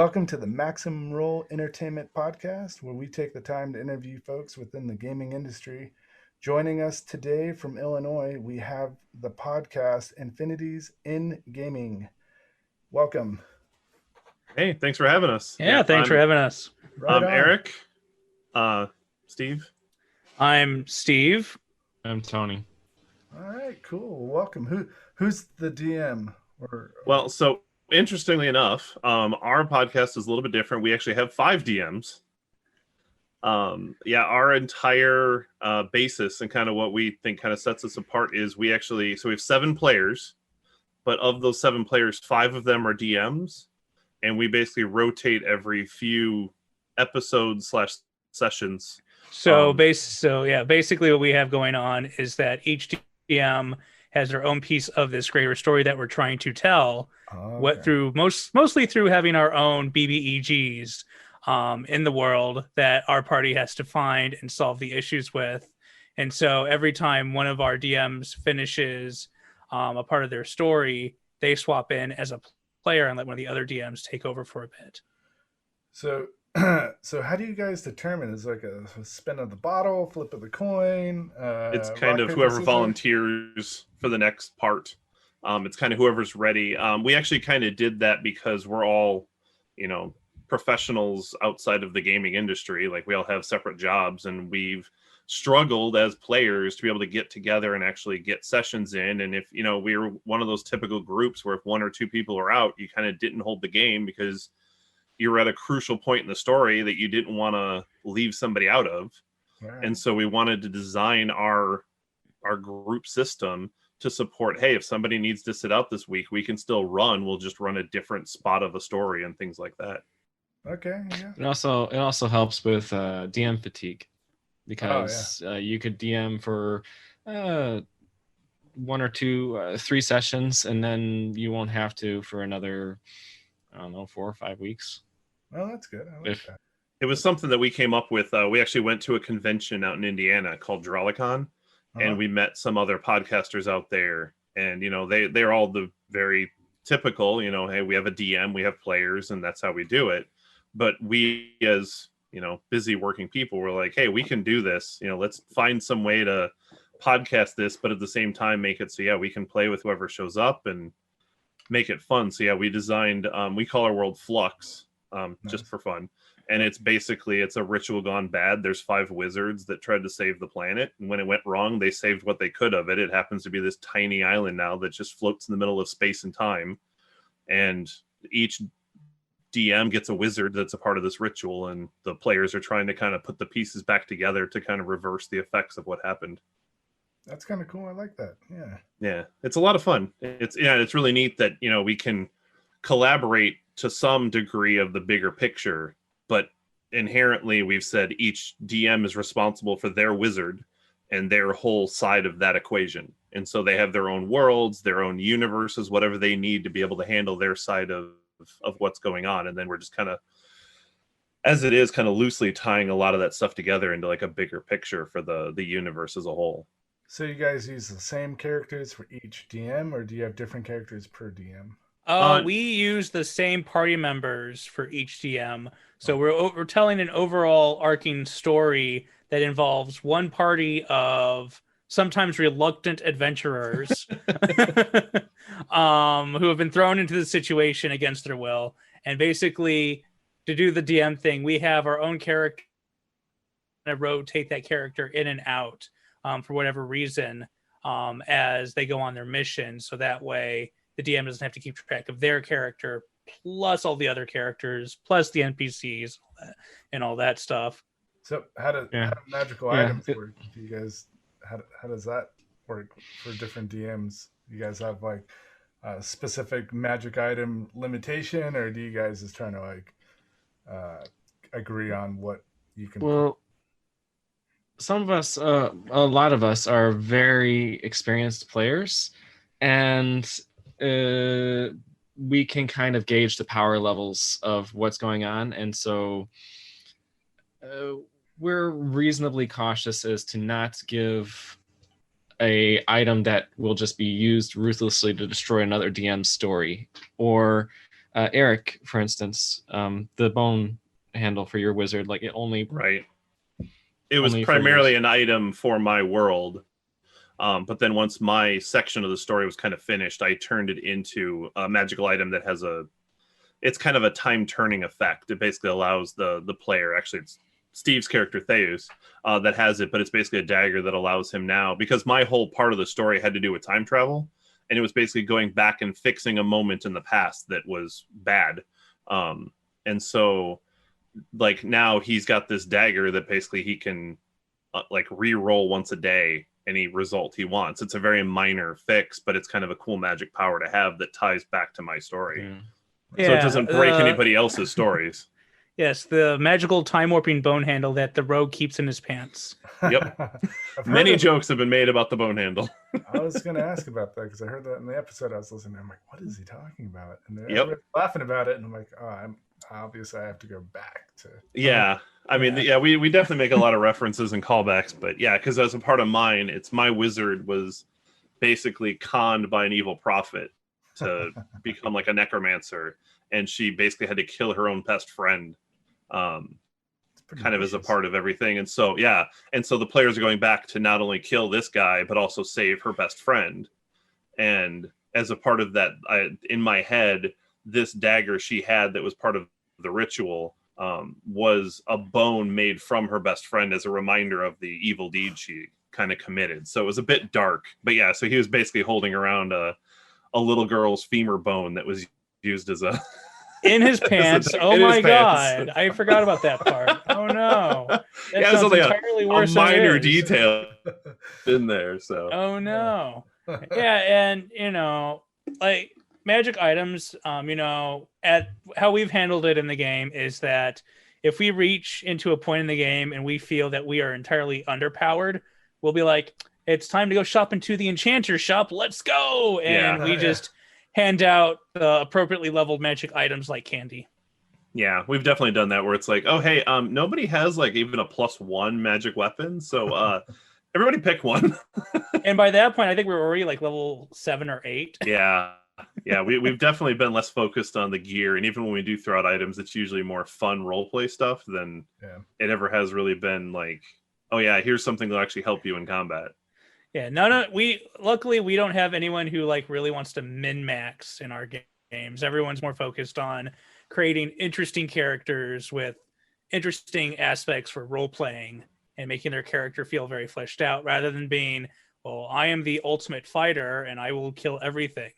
Welcome to the Maximum Role Entertainment Podcast, where we take the time to interview folks within the gaming industry. Joining us today from Illinois, we have the podcast Infinities in Gaming. Welcome. Hey, thanks for having us. Yeah, thanks for having us. Right on. Eric. Steve. I'm Steve. I'm Tony. All right, cool. Welcome. Who's the DM? Well, so interestingly enough, our podcast is a little bit different. We actually have 5 DMs. Our entire basis and kind of what we think kind of sets us apart is we have 7 players, but of those 7 players, 5 of them are DMs, and we basically rotate every few episodes / sessions. Basically what we have going on is that each DM has their own piece of this greater story that we're trying to tell. Mostly through having our own BBEGs in the world that our party has to find and solve the issues with. And so every time one of our DMs finishes a part of their story, they swap in as a player and let one of the other DMs take over for a bit. So how do you guys determine? Is it like a spin of the bottle, flip of the coin? It's kind of whoever volunteers for the next part. It's kind of whoever's ready. We actually kind of did that because we're all, professionals outside of the gaming industry. Like, we all have separate jobs, and we've struggled as players to be able to get together and actually get sessions in. And if, we were one of those typical groups where if 1 or 2 people are out, you kind of didn't hold the game because you were at a crucial point in the story that you didn't want to leave somebody out of. Right. And so we wanted to design our group system to support, hey, if somebody needs to sit out this week, we can still run. We'll just run a different spot of a story and things like that. Okay, yeah. It also helps with DM fatigue because you could DM for 1 or 2, 3 sessions, and then you won't have to for another, 4 or 5 weeks. Well, that's good. I like that. It was something that we came up with. We actually went to a convention out in Indiana called Drolicon, and we met some other podcasters out there. And, they're all the very typical, hey, we have a DM, we have players, and that's how we do it. But we, as, busy working people, were like, hey, we can do this. Let's find some way to podcast this, but at the same time, make it so, we can play with whoever shows up and make it fun. So, we designed, we call our world Flux. Nice. Just for fun. And it's a ritual gone bad. There's 5 wizards that tried to save the planet, and when it went wrong, they saved what they could of it. It happens to be this tiny island now that just floats in the middle of space and time, and each DM gets a wizard that's a part of this ritual, and the players are trying to kind of put the pieces back together to kind of reverse the effects of what happened. That's kind of cool. I like that. Yeah, it's a lot of fun. It's really neat that we can collaborate to some degree of the bigger picture, but inherently we've said each DM is responsible for their wizard and their whole side of that equation. And so they have their own worlds, their own universes, whatever they need to be able to handle their side of what's going on. And then we're just kind of, as it is, kind of loosely tying a lot of that stuff together into like a bigger picture for the universe as a whole. So you guys use the same characters for each DM, or do you have different characters per DM? We use the same party members for each DM. So we're telling an overall arcing story that involves one party of sometimes reluctant adventurers who have been thrown into the situation against their will. And basically, to do the DM thing, we have our own character and rotate that character in and out for whatever reason as they go on their mission. So that way the DM doesn't have to keep track of their character, plus all the other characters, plus the NPCs and all that stuff. So how do magical items work? Do you guys, how does that work for different DMs? You guys have like a specific magic item limitation, or do you guys just trying to agree on what you can? Well, some of us, a lot of us are very experienced players, and we can kind of gauge the power levels of what's going on. And so we're reasonably cautious as to not give a item that will just be used ruthlessly to destroy another DM's story, or Eric, for instance, the bone handle for your wizard, like it only right. It was only primarily an item for my world. But then once my section of the story was kind of finished, I turned it into a magical item that has it's kind of a time turning effect. It basically allows the player, actually it's Steve's character Theus, that has it, but it's basically a dagger that allows him now, because my whole part of the story had to do with time travel, and it was basically going back and fixing a moment in the past that was bad. And so like now he's got this dagger that basically he can like re-roll once a day any result he wants. It's a very minor fix, but it's kind of a cool magic power to have that ties back to my story. So it doesn't break anybody else's stories. Yes, the magical time warping bone handle that the rogue keeps in his pants. Yep. Many jokes have been made about the bone handle. I was going to ask about that because I heard that in the episode I was listening to. I'm like, what is he talking about? And they're laughing about it, and I'm like, oh, obviously I have to go back to. Yeah. I mean, we definitely make a lot of references and callbacks, but yeah, because as a part of mine, it's my wizard was basically conned by an evil prophet to become like a necromancer, and she basically had to kill her own best friend, kind of as a part of everything. And so the players are going back to not only kill this guy but also save her best friend. And as a part of that, in my head, this dagger she had that was part of the ritual was a bone made from her best friend as a reminder of the evil deed she kind of committed. So it was a bit dark, but yeah, so he was basically holding around a little girl's femur bone that was used as a in his pants. Oh my god, I forgot about that part. Oh no, that sounds entirely worse. A minor detail in there. So oh no, yeah, and like magic items, at how we've handled it in the game is that if we reach into a point in the game and we feel that we are entirely underpowered, we'll be like, it's time to go shop into the enchanter shop. Let's go. And we just hand out the appropriately leveled magic items like candy. Yeah, we've definitely done that where it's like, oh, hey, nobody has like even a +1 magic weapon. So everybody pick one. And by that point, I think we're already like level 7 or 8. Yeah. Yeah, we've definitely been less focused on the gear. And even when we do throw out items, it's usually more fun roleplay stuff than it ever has really been like, oh yeah, here's something that'll actually help you in combat. Yeah, no, luckily we don't have anyone who like really wants to min-max in our games. Everyone's more focused on creating interesting characters with interesting aspects for role-playing and making their character feel very fleshed out rather than being, well, I am the ultimate fighter and I will kill everything.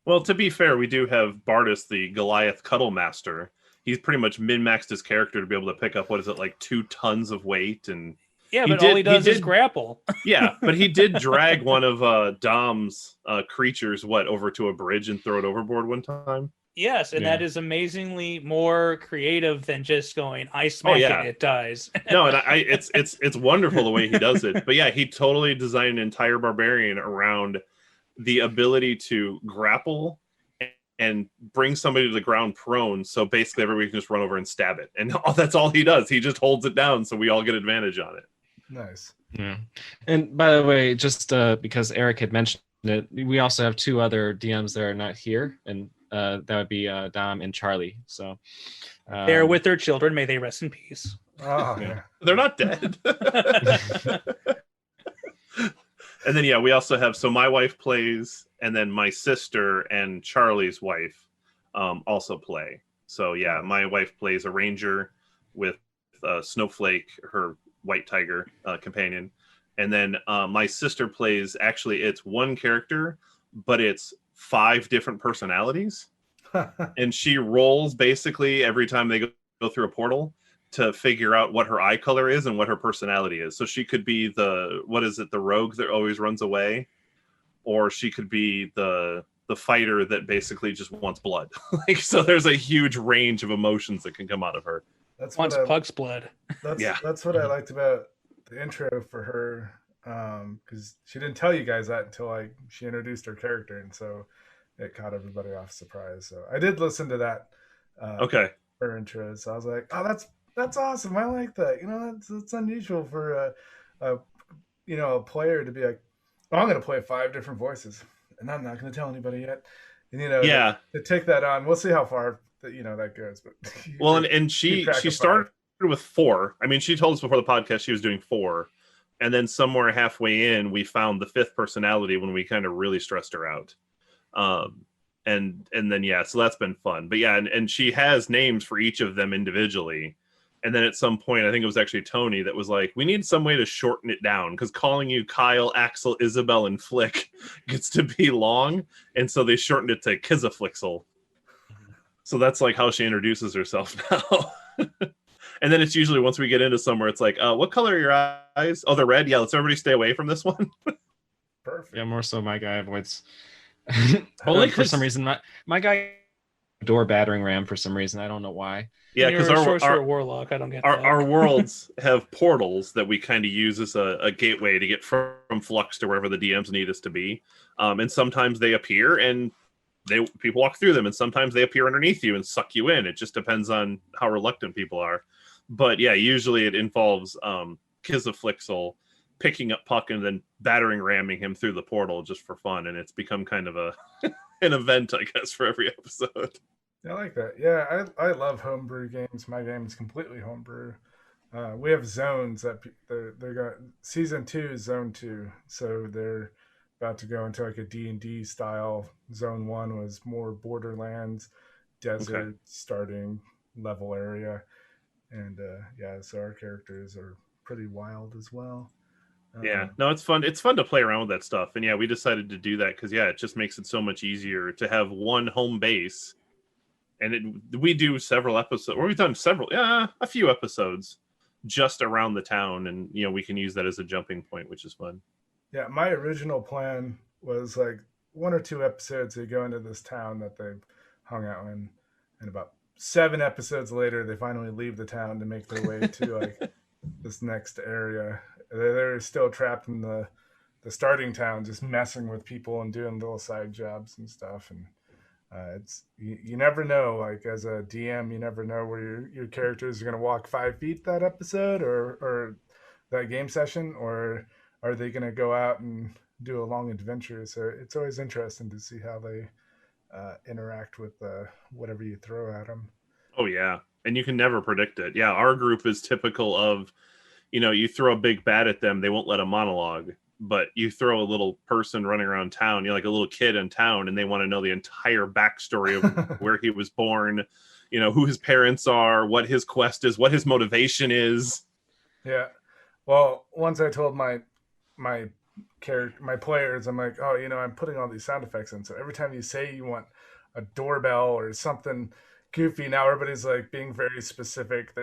Well, to be fair, we do have Bardus, the Goliath Cuddle Master. He's pretty much min-maxed his character to be able to pick up, 2 tons of weight. And yeah, but all he does is grapple. Yeah, but he did drag one of Dom's creatures, over to a bridge and throw it overboard one time? Yes, and that is amazingly more creative than just going, I smack it, it dies. No, and it's wonderful the way he does it. But yeah, he totally designed an entire barbarian around the ability to grapple and bring somebody to the ground prone. So basically everybody can just run over and stab it. And that's all he does. He just holds it down so we all get advantage on it. Nice. Yeah. And by the way, just because Eric had mentioned it, we also have 2 other DMs that are not here. And that would be Dom and Charlie. So they're with their children. May they rest in peace. Oh, yeah. They're not dead. And then, we also have, so my wife plays, and then my sister and Charlie's wife also play. So, my wife plays a ranger with Snowflake, her white tiger companion. And then my sister plays, actually, it's one character, but it's 5 different personalities. And she rolls basically every time they go through a portal to figure out what her eye color is and what her personality is. So she could be the rogue that always runs away, or she could be the fighter that basically just wants blood. So there's a huge range of emotions that can come out of her. Wants pug's blood. That's what I liked about the intro for her, because she didn't tell you guys that until she introduced her character, and so it caught everybody off surprise. So I did listen to that. Her intro, so I was like, oh, that's awesome. I like that. That's unusual for a player to be like, oh, I'm going to play 5 different voices, and I'm not going to tell anybody yet. And to take that on, we'll see how far that that goes. But well, and she started with 4. I mean, she told us before the podcast she was doing 4, and then somewhere halfway in, we found the 5th personality when we kind of really stressed her out. And then so that's been fun. But and she has names for each of them individually. And then at some point, I think it was actually Tony that was like, we need some way to shorten it down because calling you Kyle, Axel, Isabel, and Flick gets to be long. And so they shortened it to Kizaflixel. So that's like how she introduces herself now. And then it's usually once we get into somewhere, it's like, what color are your eyes? Oh, they're red. Yeah, let's everybody stay away from this one. Perfect. Yeah, more so my guy avoids. Only for some reason, my guy door battering ram for some reason. I don't know why. Yeah, because our warlock, I don't get our worlds have portals that we kind of use as a gateway to get from Flux to wherever the DMs need us to be. And sometimes they appear and people walk through them, and sometimes they appear underneath you and suck you in. It just depends on how reluctant people are. But yeah, usually it involves Kizaflixel picking up Puck and then battering ramming him through the portal just for fun, and it's become kind of an event, I guess, for every episode. I like that. Yeah, I love homebrew games. My game is completely homebrew. We have zones that they got. Season 2 is Zone 2, so they're about to go into like a D&D style. Zone 1 was more Borderlands, desert, starting level area, and so our characters are pretty wild as well. No, it's fun. It's fun to play around with that stuff, and we decided to do that because it just makes it so much easier to have one home base. And we do several episodes, or we've done a few episodes just around the town, and we can use that as a jumping point, which is fun. Yeah, my original plan was like 1 or 2 episodes they go into this town that they've hung out in, and about 7 episodes later they finally leave the town to make their way to like this next area. They're still trapped in the starting town, just messing with people and doing little side jobs and stuff. And it's you never know. Like as a DM, you never know where your characters are going to walk 5 feet that episode or that game session, or are they going to go out and do a long adventure? So it's always interesting to see how they interact with whatever you throw at them. Oh yeah, and you can never predict it. Yeah, our group is typical of, you throw a big bat at them, they won't let a monologue. But you throw a little person running around town, like a little kid in town, and they want to know the entire backstory of where he was born, who his parents are, what his quest is, what his motivation is. Yeah. Well, once I told my players, I'm like, oh, I'm putting all these sound effects in. So every time you say you want a doorbell or something goofy, now everybody's like being very specific.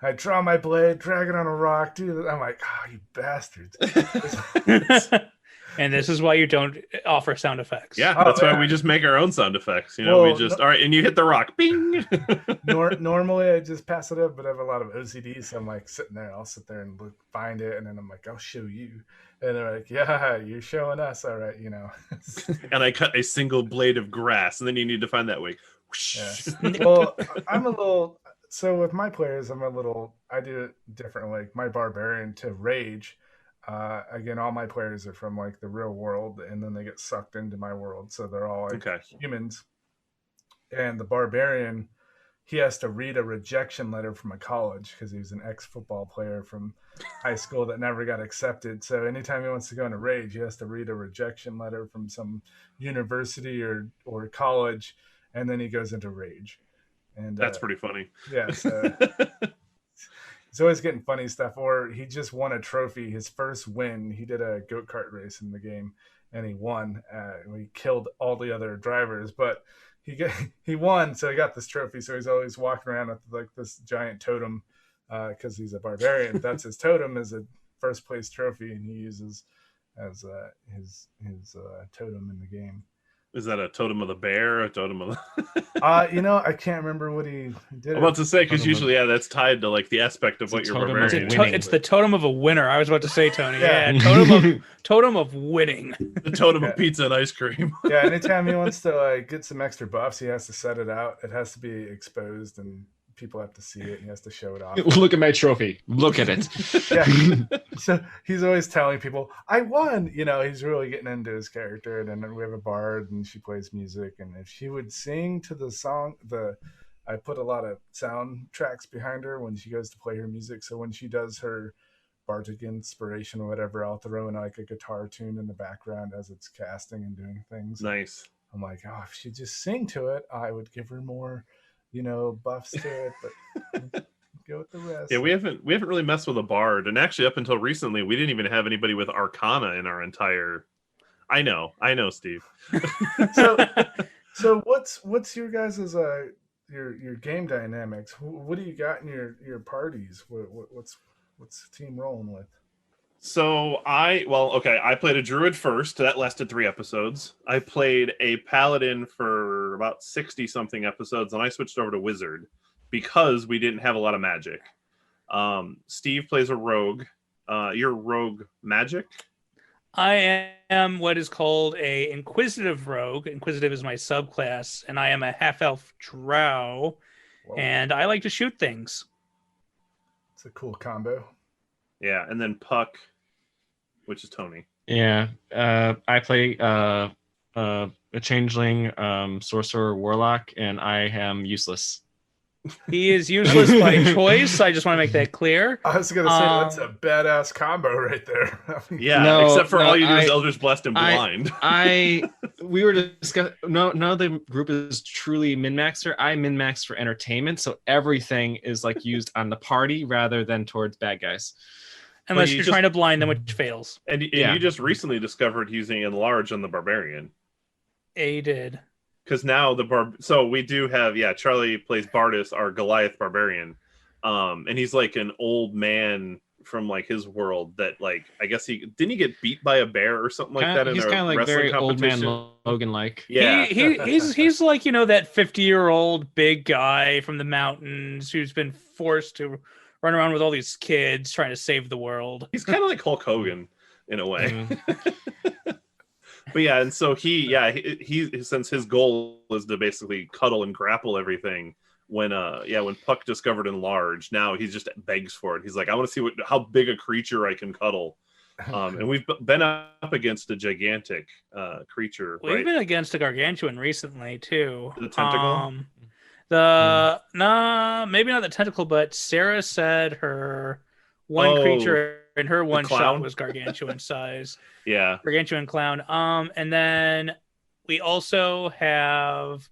I draw my blade, drag it on a rock, dude. I'm like, oh, you bastards. And this is why you don't offer sound effects. Yeah, that's why we just make our own sound effects. All right, and you hit the rock, bing. Normally I just pass it up, but I have a lot of OCD, so I'm like sitting there. I'll sit there and find it, and then I'm like, I'll show you. And they're like, yeah, you're showing us, all right, And I cut a single blade of grass, and then you need to find that way. Yeah. Well, so with my players, I do it differently. Like my barbarian to rage. Again, all my players are from like the real world, and then they get sucked into my world. So they're all like humans. And the barbarian, he has to read a rejection letter from a college because he was an ex-football player from high school that never got accepted. So anytime he wants to go into rage, he has to read a rejection letter from some university or college, and then he goes into rage. And that's pretty funny. Yeah, so he's always getting funny stuff. Or he just won a trophy. His first win, he did a go kart race in the game, and he won. He killed all the other drivers, but he won, so he got this trophy. So he's always walking around with like this giant totem because he's a barbarian. That's his totem, is a first place trophy, and he uses as his totem in the game. Is that a totem of the bear? A totem of the... I can't remember what he did. I'm about to say, because usually, that's tied to like the aspect of what you're barbarian. It's the totem of a winner. I was about to say, Tony. Yeah, totem of winning. The totem of pizza and ice cream. Yeah, anytime he wants to get some extra buffs, he has to set it out. It has to be exposed and people have to see it and he has to show it off. Look at my trophy. Look at it. Yeah. So he's always telling people, I won. He's really getting into his character. And then we have a bard and she plays music. And if she would sing to the song, I put a lot of sound tracks behind her when she goes to play her music. So when she does her bardic inspiration or whatever, I'll throw in like a guitar tune in the background as it's casting and doing things. Nice. I'm like, if she'd just sing to it, I would give her more, buffs to it, but go with the rest. Yeah, we haven't really messed with a bard, and actually up until recently, we didn't even have anybody with Arcana in our entire. I know, Steve. So what's your guys' your game dynamics? What do you got in your parties? What's the team rolling with? So I played a druid first. That lasted 3 episodes. I played a paladin for about 60 something episodes, and I switched over to wizard because we didn't have a lot of magic. Steve plays a rogue. You're rogue magic? I am what is called a inquisitive rogue. Inquisitive is my subclass, and I am a half-elf drow. Whoa. And I like to shoot things. It's a cool combo. Yeah, and then Puck, which is Tony. Yeah, I play a changeling, sorcerer, warlock, and I am useless. He is useless by choice. I just want to make that clear. I was going to say, that's a badass combo right there. Except for all you do is Eldritch Blast and Blind. We were discussing, none of the group is truly min-maxer. I min-max for entertainment, so everything is like used on the party rather than towards bad guys. Unless you're trying to blind them, which fails. And you just recently discovered using Enlarge on the Barbarian. A did. Because now so we do have, Charlie plays Bardus, our Goliath Barbarian. And he's like an old man from like his world that like, I guess he get beat by a bear or something like that. He's kind of like very old man Logan like. Yeah. He's like, that 50-year-old big guy from the mountains who's been forced to run around with all these kids trying to save the world. He's kind of like Hulk Hogan in a way. But yeah, and so he since his goal is to basically cuddle and grapple everything, when Puck discovered Enlarge, now he just begs for it. He's like, I want to see how big a creature I can cuddle. And we've been up against a gigantic creature. We've been against a gargantuan recently too. The tentacle. Maybe not the tentacle, but Sarah said her one creature in her one shot was gargantuan size. Yeah. Gargantuan clown. And then we also have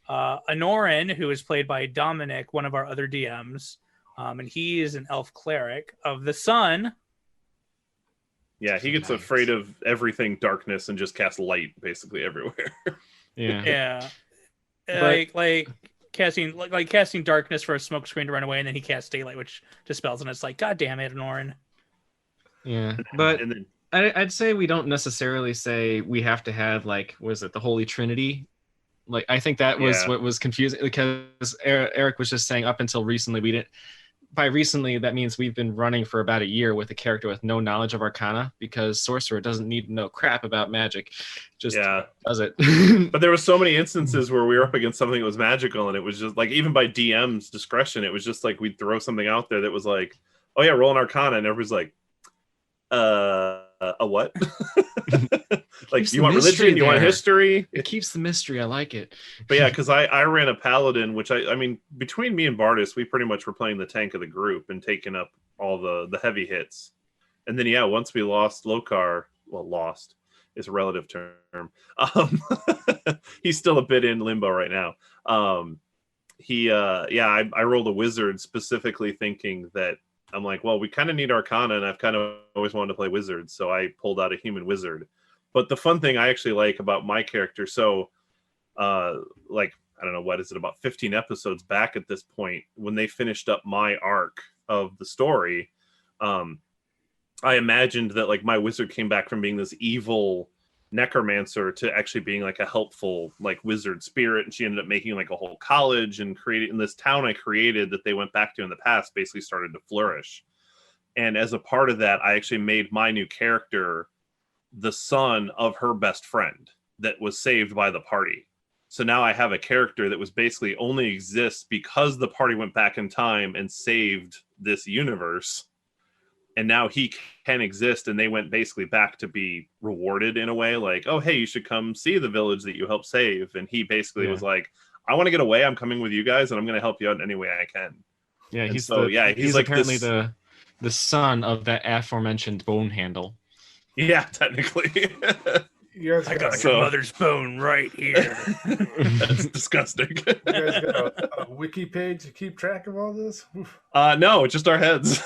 Anorin, who is played by Dominic, one of our other DMs. And he is an elf cleric of the sun. Yeah, he gets afraid of everything darkness and just casts light basically everywhere. Yeah. Like casting darkness for a smoke screen to run away, and then he casts daylight, which dispels, and it's like, God damn it, Anorin. Yeah, but I'd say we don't necessarily say we have to have like, was it the Holy Trinity? Like, I think that was what was confusing, because Eric was just saying up until recently we didn't. By recently, that means we've been running for about a year with a character with no knowledge of Arcana, because Sorcerer doesn't need to know crap about magic, just does it. But there was so many instances where we were up against something that was magical, and it was just like, even by DM's discretion, it was just like we'd throw something out there that was like, oh yeah, roll an Arcana, and everybody's like, a what? Like, you want religion? You want history? It keeps the mystery. I like it. But yeah, because I ran a paladin, which I mean, between me and Bardus, we pretty much were playing the tank of the group and taking up all the heavy hits. And then once we lost Lokar, lost is a relative term. He's still a bit in limbo right now. I rolled a wizard specifically thinking that I'm like, well, we kind of need Arcana, and I've kind of always wanted to play wizards, so I pulled out a human wizard. But the fun thing I actually like about my character, so I don't know, what is it, about 15 episodes back at this point, when they finished up my arc of the story, I imagined that like my wizard came back from being this evil necromancer to actually being like a helpful like wizard spirit, and she ended up making like a whole college and creating this town I created that they went back to in the past basically started to flourish. And as a part of that, I actually made my new character the son of her best friend that was saved by the party. So now I have a character that was basically only exists because the party went back in time and saved this universe. And now he can exist, and they went basically back to be rewarded in a way, like, oh, hey, you should come see the village that you helped save. And he basically was like, I want to get away. I'm coming with you guys, and I'm going to help you out in any way I can. Yeah, and he's he's like apparently the son of that aforementioned bone handle. Yeah, technically. I got your mother's bone right here. That's disgusting. You guys got a wiki page to keep track of all this? No, just our heads.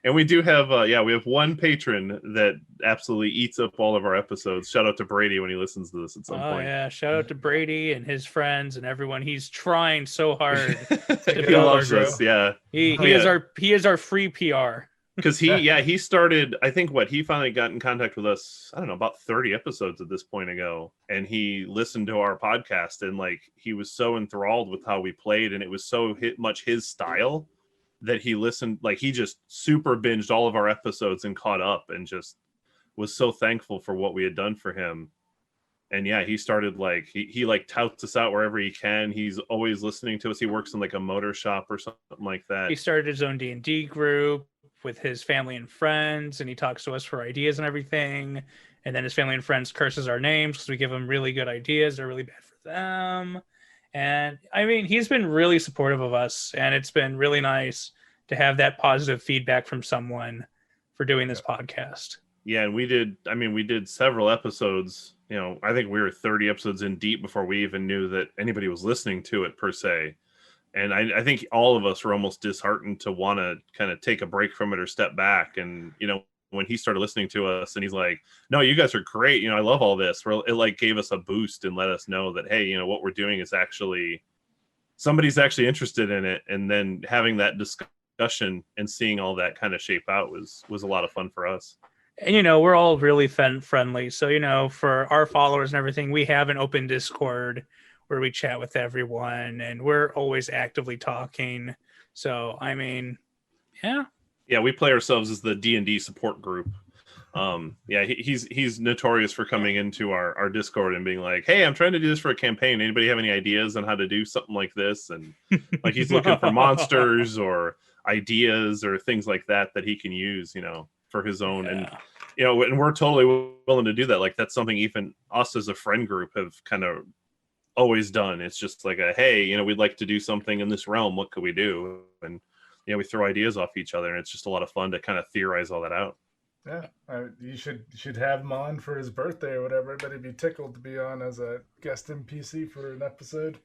And we do have, we have one patron that absolutely eats up all of our episodes. Shout out to Brady when he listens to this at some point. Yeah, shout out to Brady and his friends and everyone. He's trying so hard to He loves us. Yeah, he is our free PR. Because he started, I think he finally got in contact with us, I don't know, about 30 episodes at this point ago. And he listened to our podcast, and like, he was so enthralled with how we played, and it was so much his style that he listened, like, he just super binged all of our episodes and caught up, and just was so thankful for what we had done for him. And yeah, he started like, he like touts us out wherever he can. He's always listening to us. He works in like a motor shop or something like that. He started his own D&D group with his family and friends, and he talks to us for ideas and everything. And then his family and friends curses our names because we give them really good ideas. They're really bad for them. And I mean, he's been really supportive of us, and it's been really nice to have that positive feedback from someone for doing this podcast. Yeah, and we did several episodes. You know, I think we were 30 episodes in deep before we even knew that anybody was listening to it per se. And I think all of us were almost disheartened to want to kind of take a break from it or step back. And, you know, when he started listening to us and he's like, no, you guys are great. You know, I love all this. Well, it like gave us a boost and let us know that, hey, you know, what we're doing is actually, somebody's actually interested in it. And then having that discussion and seeing all that kind of shape out was a lot of fun for us. And, you know, we're all really friendly. So, you know, for our followers and everything, we have an open Discord where we chat with everyone, and we're always actively talking. So, I mean, yeah. Yeah, we play ourselves as the D&D support group. He's notorious for coming into our Discord and being like, hey, I'm trying to do this for a campaign. Anybody have any ideas on how to do something like this? And like, he's looking for monsters or ideas or things like that he can use, you know, for his own. Yeah. And, you know, and we're totally willing to do that. Like, that's something even us as a friend group have kind of always done. It's just like hey, you know, we'd like to do something in this realm. What could we do? And, you know, we throw ideas off each other, and it's just a lot of fun to kind of theorize all that out. Yeah, you should have him on for his birthday or whatever. Everybody'd be tickled to be on as a guest NPC for an episode.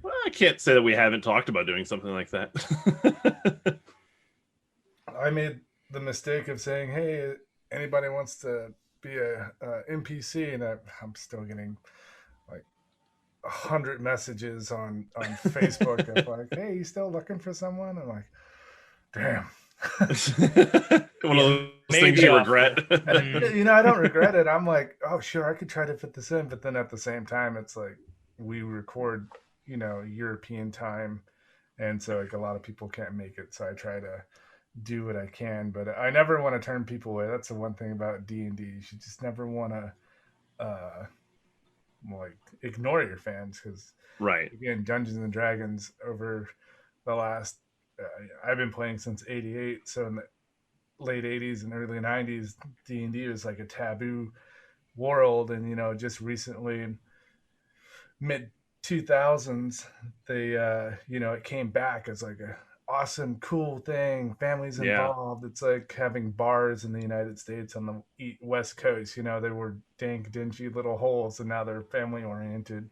Well, I can't say that we haven't talked about doing something like that. I made the mistake of saying, hey, anybody wants to be a NPC, and I'm still getting like 100 messages on Facebook of like, hey, you still looking for someone? I'm like, damn. One of those things you regret. You know, I don't regret it. I'm like, oh, sure, I could try to fit this in. But then at the same time, it's like we record, you know, European time. And so like a lot of people can't make it. So I try to do what I can. But I never want to turn people away. That's the one thing about D&D. You should just never want to like ignore your fans, because right, again, Dungeons and Dragons over the last I've been playing since '88, so in the late '80s and early '90s, D&D was like a taboo world. And you know, just recently in mid 2000s, they you know, it came back as like a awesome, cool thing. Families involved. It's like having bars in the United States on the West Coast. You know, they were dank, dingy little holes, and now they're family-oriented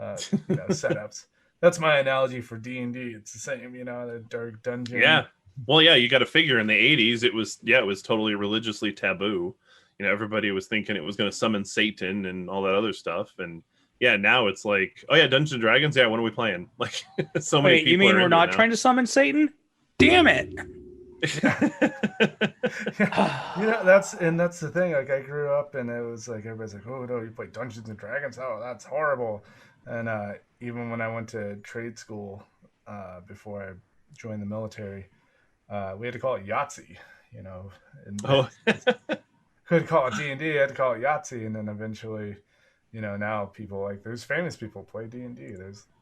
you know, setups. That's my analogy for D&D. It's the same, you know, the dark dungeon. Yeah. Well, yeah, you got to figure in the 80s, it was totally religiously taboo. You know, everybody was thinking it was going to summon Satan and all that other stuff. And yeah, now it's like, oh yeah, Dungeons and Dragons. Yeah, when are we playing? Like, so many people. You mean we're not trying to summon Satan? Damn it! You know, that's the thing. Like, I grew up, and it was like everybody's like, oh no, you play Dungeons and Dragons? Oh, that's horrible. And even when I went to trade school before I joined the military, we had to call it Yahtzee. You know, and couldn't call it D&D. I had to call it Yahtzee, and then eventually now people like there's famous people play D&D.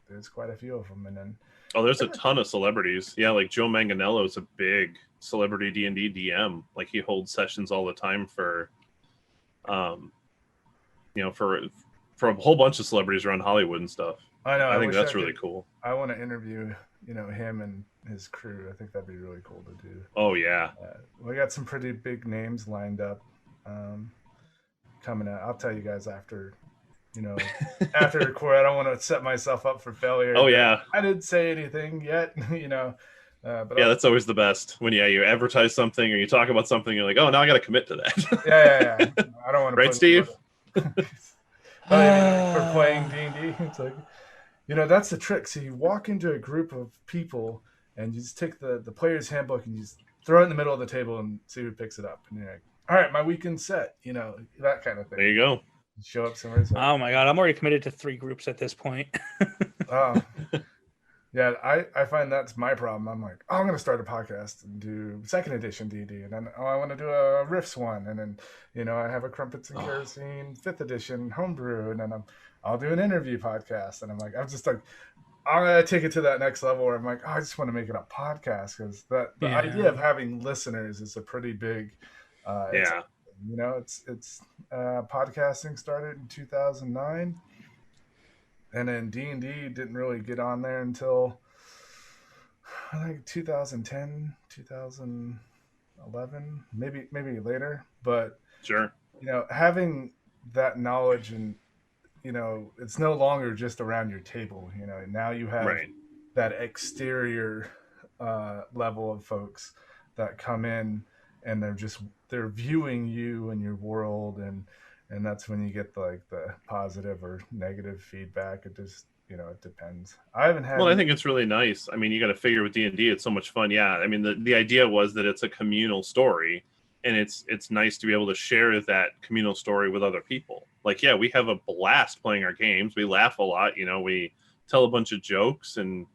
There's quite a few of them, and then there's a ton of celebrities. Yeah, like Joe Manganiello is a big celebrity D&D DM. Like he holds sessions all the time for, for a whole bunch of celebrities around Hollywood and stuff. I know. I think that's really cool. I want to interview, him and his crew. I think that'd be really cool to do. Oh yeah. We got some pretty big names lined up coming out. I'll tell you guys after. After record, I don't want to set myself up for failure. Oh yeah. I didn't say anything yet. But that's always the best when you advertise something or you talk about something. You're like, oh, now I got to commit to that. yeah. I don't want to. Right, Steve? For playing D&D, it's like, that's the trick. So you walk into a group of people and you just take the player's handbook and you just throw it in the middle of the table and see who picks it up. And you're like, all right, my weekend's set. That kind of thing. There you go. Show up somewhere. Oh my god, I'm already committed to 3 groups at this point. Oh. Yeah, I find that's my problem. I'm like, I'm going to start a podcast and do 2nd edition D&D, and then I want to do a Riffs one, and then I have a Crumpets and Kerosene 5th edition homebrew, and then I'll do an interview podcast, and I'm just like, I'm going to take it to that next level where I'm like, I just want to make it a podcast because the idea of having listeners is a pretty big. It's podcasting started in 2009, and then D&D didn't really get on there until I think 2010, 2011, maybe later. But sure, having that knowledge and it's no longer just around your table. Now you have that exterior level of folks that come in and they're viewing you and your world, and that's when you get the positive or negative feedback. It just it depends. I haven't had. Well, I think it's really nice. I mean, you got to figure with D&D, it's so much fun. Yeah, I mean, the idea was that it's a communal story, and it's nice to be able to share that communal story with other people. Like, yeah, we have a blast playing our games. We laugh a lot. We tell a bunch of jokes, and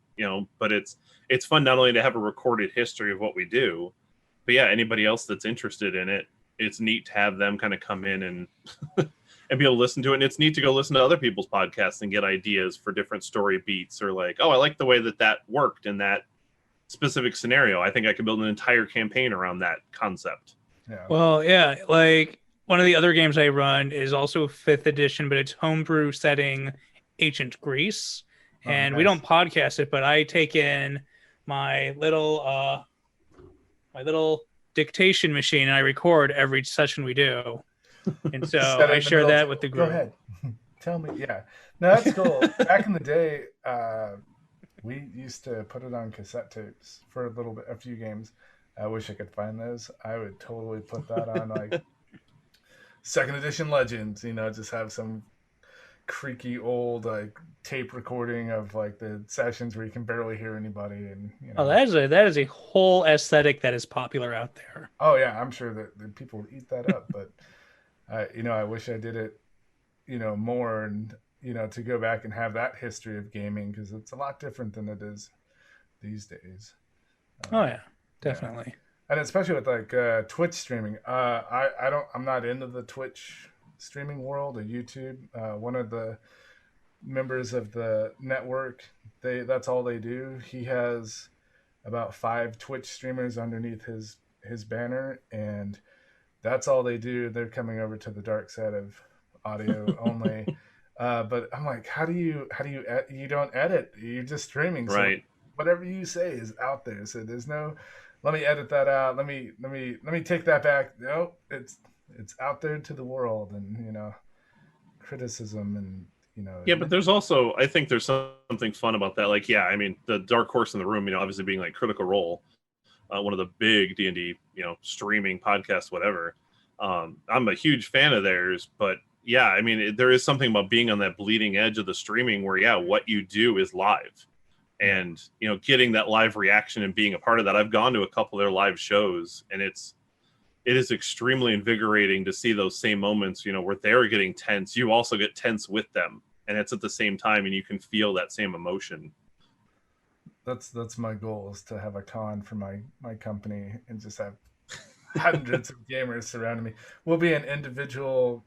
but it's fun not only to have a recorded history of what we do. But yeah, anybody else that's interested in it, it's neat to have them kind of come in and and be able to listen to it. And it's neat to go listen to other people's podcasts and get ideas for different story beats, or like, oh, I like the way that worked in that specific scenario. I think I could build an entire campaign around that concept. Yeah. Well, yeah, like one of the other games I run is also 5th edition, but it's homebrew setting ancient Greece. And nice. We don't podcast it, but I take in my little dictation machine and I record every session we do, and so I share that with the group. Go ahead. Tell me. Yeah, no, that's cool. Back in the day, we used to put it on cassette tapes for a few games. I wish I could find those. I would totally put that on like 2nd edition Legends, just have some creaky old tape recording of the sessions where you can barely hear anybody, and that is a whole aesthetic that is popular out there. Oh yeah, I'm sure that people would eat that up, but I wish I did it more, and to go back and have that history of gaming, because it's a lot different than it is these days. Oh yeah, definitely. Yeah. And especially with Twitch streaming, I'm not into the Twitch streaming world or YouTube. One of the members of the network, that's all they do. He has about 5 Twitch streamers underneath his banner, and that's all they do. They're coming over to the dark side of audio only. But I'm like, how do you you don't edit, you're just streaming, right? So whatever you say is out there, so there's no let me edit that out, let me take that back. No, it's out there to the world, and criticism, and yeah, but there's also, I think there's something fun about that. Like, yeah, I mean, the dark horse in the room, obviously being Critical Role, one of the big D&D streaming podcasts, whatever. I'm a huge fan of theirs, but yeah, I mean, there is something about being on that bleeding edge of the streaming where, yeah, what you do is live, and getting that live reaction and being a part of that. I've gone to a couple of their live shows, and it is extremely invigorating to see those same moments, where they're getting tense. You also get tense with them, and it's at the same time, and you can feel that same emotion. That's my goal, is to have a con for my company and just have hundreds of gamers surrounding me. We'll be in individual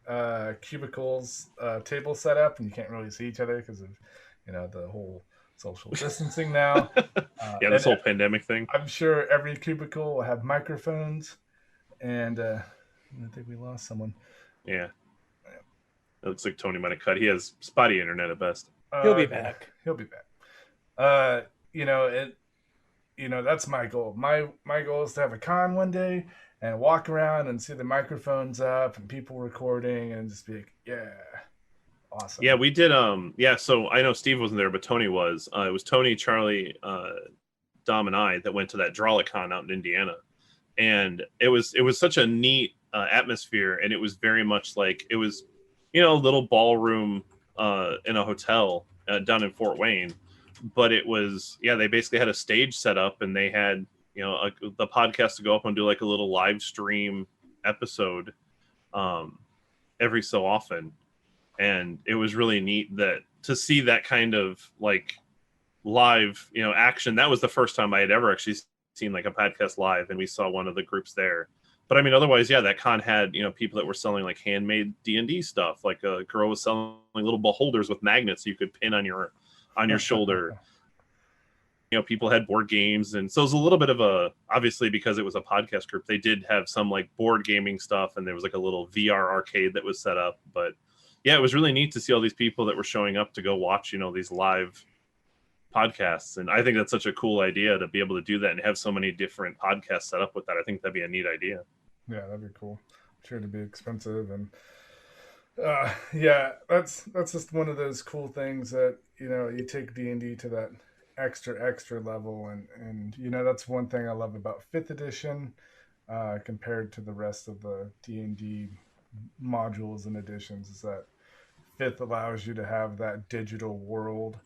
cubicles, table setup, and you can't really see each other because of the whole social distancing now. Yeah, this whole pandemic thing. I'm sure every cubicle will have microphones, and I think we lost someone. Yeah. It looks like Tony might have cut. He has spotty internet at best. He'll be back. He'll be back. That's my goal. My goal is to have a con one day and walk around and see the microphones up and people recording and just be like, yeah, awesome. Yeah, we did. So I know Steve wasn't there, but Tony was. It was Tony, Charlie, Dom, and I that went to that Drawlicon out in Indiana, and it was such a neat atmosphere, and it was very much like it was, a little ballroom in a hotel down in Fort Wayne. But it was, they basically had a stage set up, and they had, the podcast to go up and do like a little live stream episode every so often. And it was really neat to see that kind of like live, action. That was the first time I had ever actually seen like a podcast live, and we saw one of the groups there. But I mean, otherwise, that con had, people that were selling like handmade D&D stuff. Like a girl was selling little beholders with magnets you could pin on your shoulder. People had board games, and so it was a little bit of obviously because it was a podcast group, they did have some like board gaming stuff, and there was like a little VR arcade that was set up. But it was really neat to see all these people that were showing up to go watch, these live podcasts. And I think that's such a cool idea to be able to do that and have so many different podcasts set up with that. I think that'd be a neat idea. Yeah, that'd be cool. I'm sure it'd be expensive, and that's just one of those cool things that you take D&D to that extra level, and that's one thing I love about 5th edition compared to the rest of the D&D modules and editions, is that 5th allows you to have that digital world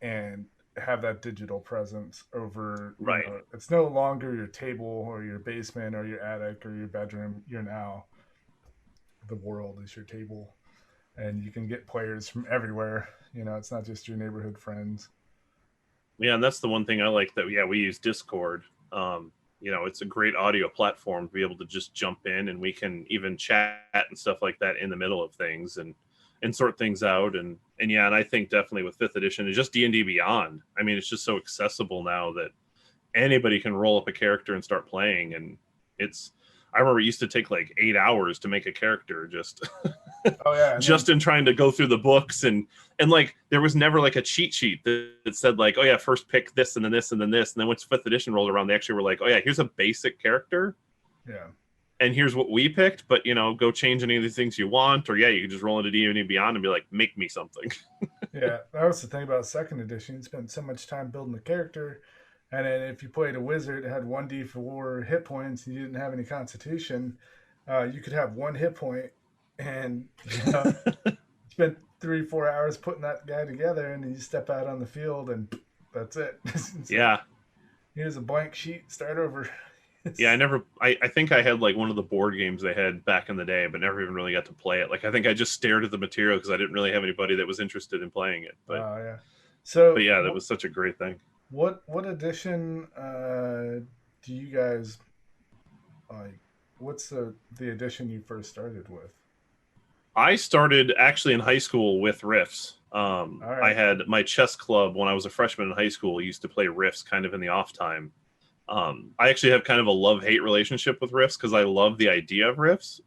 and have that digital presence over, right. It's no longer your table or your basement or your attic or your bedroom. You're now, the world is your table, and you can get players from everywhere. It's not just your neighborhood friends. Yeah, and that's the one thing I like, that we use Discord. It's a great audio platform to be able to just jump in, and we can even chat and stuff like that in the middle of things and sort things out. And I think definitely with 5th edition and just D&D Beyond, I mean, it's just so accessible now that anybody can roll up a character and start playing. And I remember it used to take like 8 hours to make a character, just just in trying to go through the books, and like there was never like a cheat sheet that said like, oh yeah, first pick this and then this and then this, and then once 5th edition rolled around, they actually were like, oh yeah, here's a basic character, and here's what we picked, but go change any of these things you want, or you can just roll into D&D Beyond and be like, make me something. Yeah, that was the thing about 2nd edition. You spent so much time building the character. And then if you played a wizard that had 1d4 hit points and you didn't have any constitution, you could have 1 hit point and spend 3-4 hours putting that guy together, and then you step out on the field and that's it. Here's a blank sheet, start over. I think I had like one of the board games they had back in the day, but never even really got to play it. Like I think I just stared at the material because I didn't really have anybody that was interested in playing it. But that was such a great thing. What edition do you guys like? What's the edition you first started with? I started actually in high school with Riffs. Right. I had my chess club when I was a freshman in high school. I used to play Riffs kind of in the off time. I actually have kind of a love-hate relationship with Riffs because I love the idea of Riffs,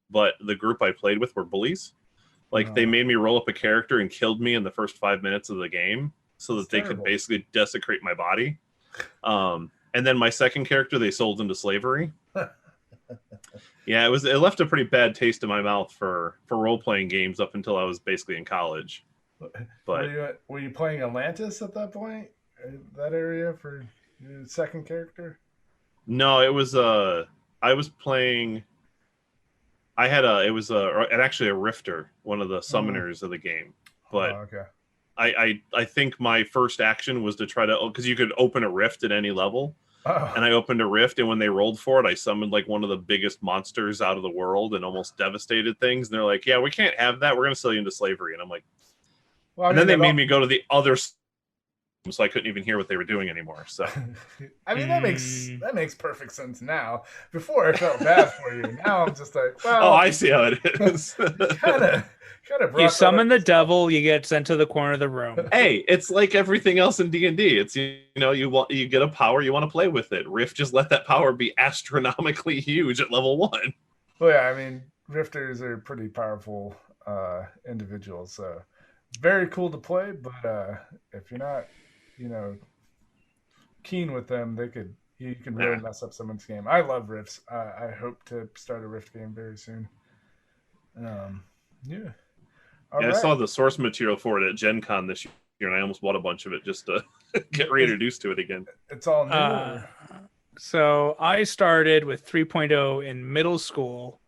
but the group I played with were bullies. Like they made me roll up a character and killed me in the first 5 minutes of the game, so that they could basically desecrate my body. And then my second character, they sold into slavery. It left a pretty bad taste in my mouth for role-playing games up until I was basically in college. But were you playing Atlantis at that point? That area for your second character? No, it was I was playing. I had actually a Rifter, one of the summoners of the game. But okay. I think my first action was to try to, because you could open a rift at any level. And I opened a rift, and when they rolled for it, I summoned like one of the biggest monsters out of the world and almost devastated things. And they're like, yeah, we can't have that. We're going to sell you into slavery. And I'm like, and then they made me go to the other so I couldn't even hear what they were doing anymore. So, I mean, that makes perfect sense now. Before I felt bad for you. Now I'm just like, well, oh, I see how it is. kind of. You summon the devil, you get sent to the corner of the room. Hey, it's like everything else in D&D. It's you get a power, you want to play with it. Rift just let that power be astronomically huge at level 1. Well, yeah, I mean, Rifters are pretty powerful individuals, so very cool to play. But if you're not, keen with them, you can really mess up someone's game. I love Rifts. I hope to start a Rift game very soon. Yeah. Right. I saw the source material for it at Gen Con this year, and I almost bought a bunch of it just to get reintroduced to it again. It's all new. So I started with 3.0 in middle school,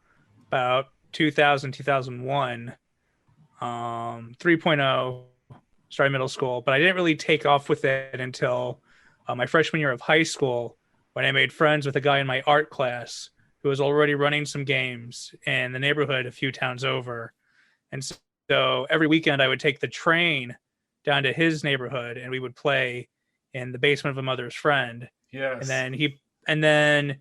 about 2000, 2001. 3.0 started middle school, but I didn't really take off with it until my freshman year of high school, when I made friends with a guy in my art class who was already running some games in the neighborhood a few towns over. And so every weekend I would take the train down to his neighborhood and we would play in the basement of a mother's friend. Yes. And then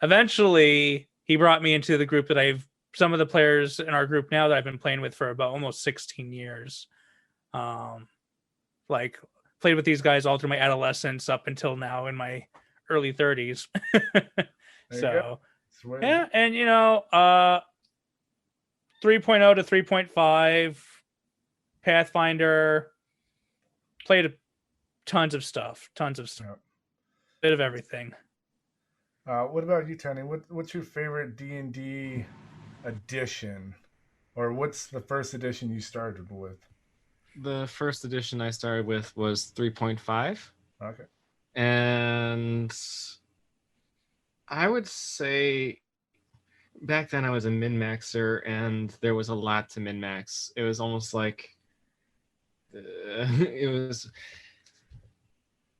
eventually he brought me into the group that some of the players in our group now that I've been playing with for about almost 16 years. Played with these guys all through my adolescence up until now in my early 30s. So yeah, and 3.0 to 3.5 Pathfinder, played tons of stuff. Yep. Bit of everything. What about you, Tony? What's your favorite D&D edition, or what's the first edition you started with? The first edition I started with was 3.5. Okay. And I would say back then I was a min-maxer, and there was a lot to min-max. It was almost like there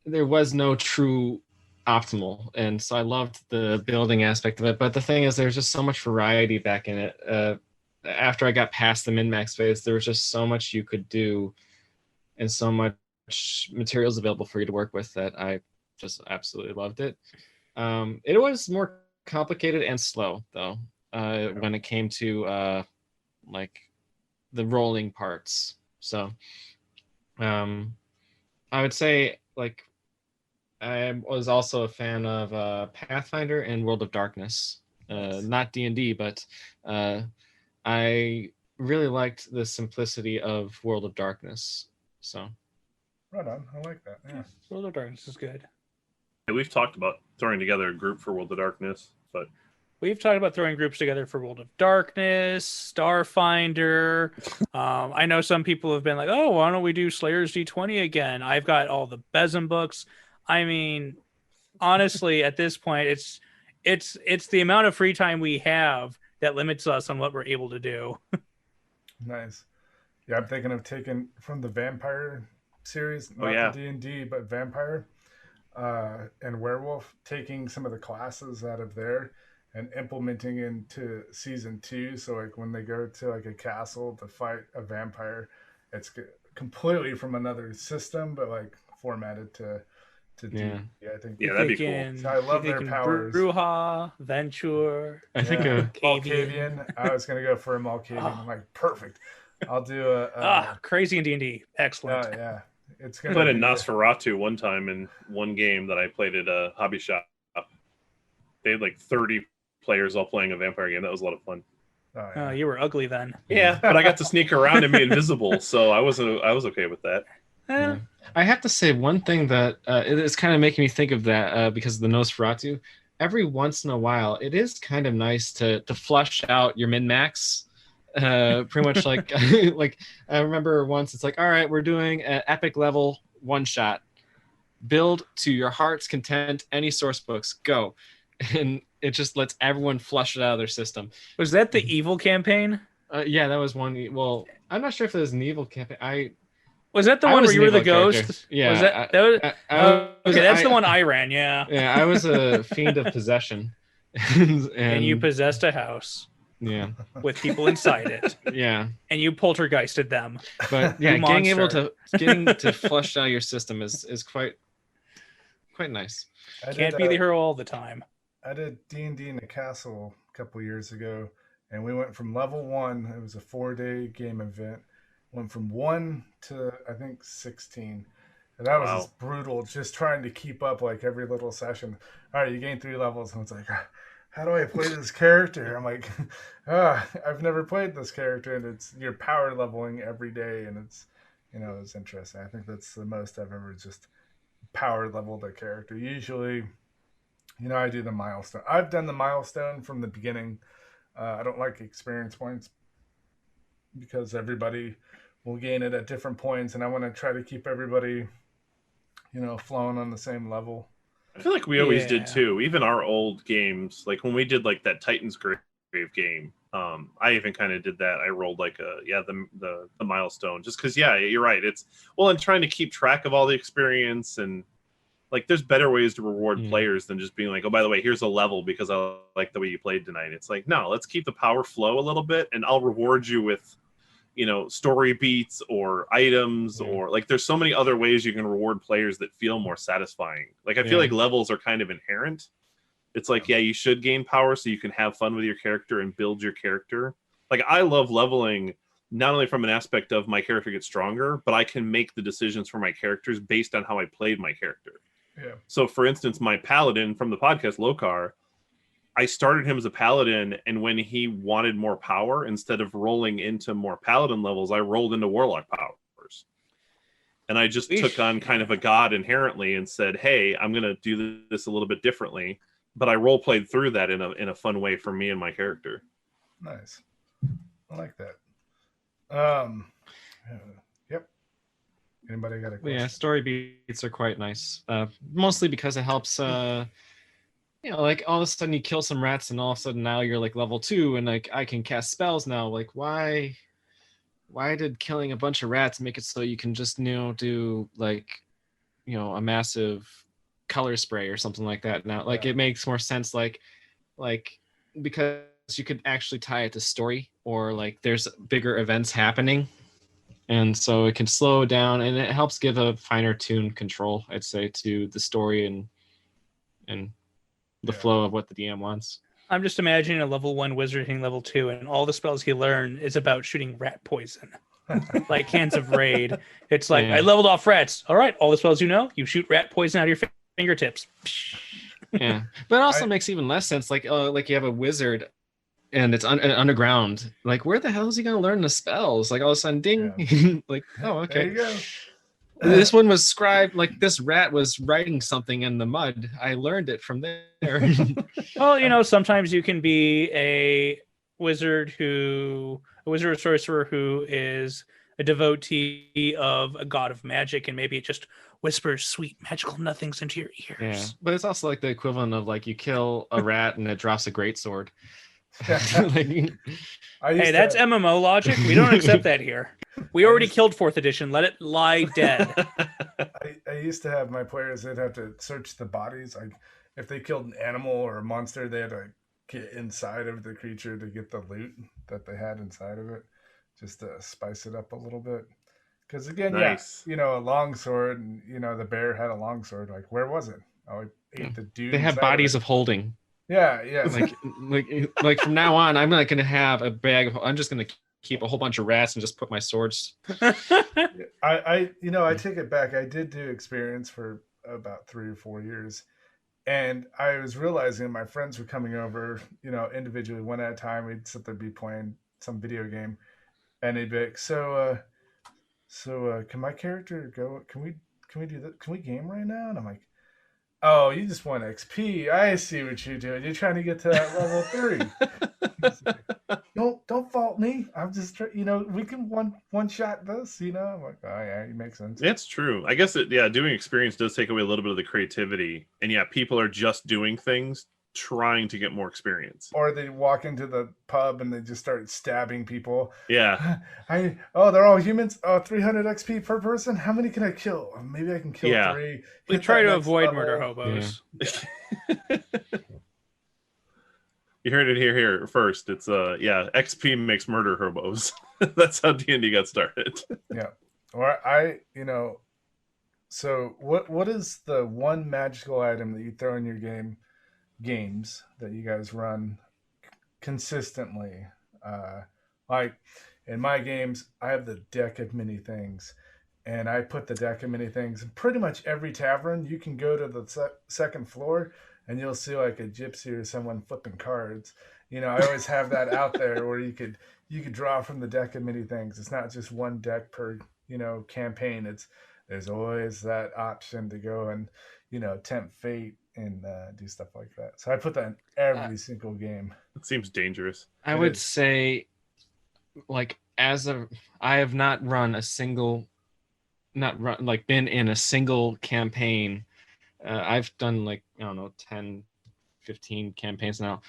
was no true optimal, and so I loved the building aspect of it. But the thing is, there's just so much variety back in it. After I got past the min-max phase, there was just so much you could do and so much materials available for you to work with that I just absolutely loved it. It was more complicated and slow though when it came to like the rolling parts. So I would say like I was also a fan of Pathfinder and World of Darkness. Not D&D, but I really liked the simplicity of World of Darkness. So, right on. I like that. Yeah, World of Darkness is good. Yeah, we've talked about throwing together a group for World of Darkness, but we've talked about throwing groups together for World of Darkness, Starfinder. I know some people have been like, "Oh, why don't we do Slayer's D20 again?" I've got all the Besom books. I mean, honestly, at this point, it's the amount of free time we have that limits us on what we're able to do. Nice. Yeah, I'm thinking of taking from the Vampire series, not the D&D, but Vampire and Werewolf, taking some of the classes out of there and implementing into season 2. So like when they go to like a castle to fight a vampire, it's completely from another system, but like formatted to do. Yeah, I think. Yeah, that'd be cool. So I love their powers. Bruja, Venture. I think Malkavian. I was gonna go for a Malkavian. I'm like, perfect. I'll do crazy in D&D. Excellent. Yeah. It's gonna. I played a Nosferatu one time in one game that I played at a hobby shop. They had like 30 players all playing a vampire game. That was a lot of fun. Oh, yeah. You were ugly then. Yeah, but I got to sneak around and be invisible, so I was okay with that. Yeah. I have to say one thing that it's kind of making me think of that because of the Nosferatu. Every once in a while, it is kind of nice to flush out your min-max. Pretty much like like I remember once it's like, all right, we're doing an epic level one shot. Build to your heart's content, any source books, go. And it just lets everyone flush it out of their system. Was that the evil campaign? Yeah, that was one. Well, I'm not sure if it was an evil campaign. Was that the one where you were the ghost? Yeah. Okay, that's the one I ran, yeah. Yeah, I was a fiend of possession. and you possessed a house. with people inside it. Yeah. And you poltergeisted them. But yeah, getting to flush out your system is quite nice. Can't be the hero all the time. I did D&D in a castle a couple years ago, and we went from level 1. It was a 4-day game event. Went from 1 to I think 16. And that was just brutal, just trying to keep up like every little session. All right, you gain 3 levels, and it's like, how do I play this character? I'm like, I've never played this character, and you're power leveling every day, and it's interesting. I think that's the most I've ever just power leveled a character. Usually, I do the milestone. I've done the milestone from the beginning. I don't like experience points because everybody will gain it at different points, and I want to try to keep everybody, flowing on the same level. I feel like we always did too. Even our old games, like when we did like that Titan's Grave game, I even kind of did that. I rolled like the milestone just because you're right. It's and trying to keep track of all the experience, and like there's better ways to reward players than just being like, oh, by the way, here's a level because I like the way you played tonight. It's like, no, let's keep the power flow a little bit, and I'll reward you with story beats or items or like there's so many other ways you can reward players that feel more satisfying. Like I feel like levels are kind of inherent. It's like, you should gain power so you can have fun with your character and build your character. Like I love leveling not only from an aspect of my character gets stronger, but I can make the decisions for my characters based on how I played my character. Yeah. So for instance, my paladin from the podcast, Lokar, I started him as a paladin, and when he wanted more power, instead of rolling into more paladin levels, I rolled into warlock powers. And I just took on kind of a god inherently and said, hey, I'm going to do this a little bit differently. But I role played through that in a fun way for me and my character. Nice. I like that. Yep. Anybody got a question? Yeah, story beats are quite nice. Mostly because it helps like all of a sudden you kill some rats and all of a sudden now you're like level 2 and like I can cast spells now. Like why did killing a bunch of rats make it so you can just do like a massive color spray or something like that now? Like it makes more sense like because you could actually tie it to story or like there's bigger events happening, and so it can slow down and it helps give a finer tuned control, I'd say, to the story and the flow of what the DM wants. I'm just imagining a level 1 wizard hitting level 2, and all the spells he learned is about shooting rat poison, like Hands of Raid. It's like I leveled off rats. All right, all the spells you shoot rat poison out of your fingertips. Yeah, but it also makes even less sense. Like you have a wizard, and it's underground. Like where the hell is he gonna learn the spells? Like all of a sudden, ding! Like okay. There you go. This one was scribed, like this rat was writing something in the mud. I learned it from there. Well, sometimes you can be a wizard or sorcerer who is a devotee of a god of magic, and maybe it just whispers sweet magical nothings into your ears. Yeah, but it's also like the equivalent of like you kill a rat and it drops a greatsword. That's MMO logic. We don't accept that here. We already killed 4th edition. Let it lie dead. I used to have my players, they'd have to search the bodies. Like if they killed an animal or a monster, they had to get inside of the creature to get the loot that they had inside of it, just to spice it up a little bit. Because again, nice. A long sword, and the bear had a long sword. Like where was it? Oh, it ate the dude. They have bodies of holding. Yeah. Like from now on, I'm not going to have a bag. I'm just going to keep a whole bunch of rats and just put my swords. I take it back. I did do experience for about 3 or 4 years, and I was realizing my friends were coming over, individually one at a time. We'd sit there, be playing some video game, and they'd be like, so can my character go? Can we do that? Can we game right now? And I'm like, oh, you just want XP. I see what you're doing. You're trying to get to that level 3. Don't fault me. I'm just, we can one shot this. I'm like, oh yeah, it makes sense. It's true. I guess doing experience does take away a little bit of the creativity, and people are just doing things trying to get more experience. Or they walk into the pub and they just start stabbing people. Yeah. They're all humans. 300 XP per person. How many can I kill? Maybe I can kill 3. We try to avoid murder hobos. Yeah. You heard it here first. It's XP makes murder hobos. That's how D&D got started. Yeah. Or so what is the one magical item that you throw in your games that you guys run consistently? Like in my games, I have the deck of many things, and I put the deck of many things in pretty much every tavern. You can go to the second floor, and you'll see like a gypsy or someone flipping cards. I always have that out there where you could draw from the deck of many things. It's not just one deck per campaign. There's always that option to go and tempt fate and do stuff like that. So I put that in every single game. It seems dangerous. I would say, like, I have not been in a single campaign. I've done 10, 15 campaigns now.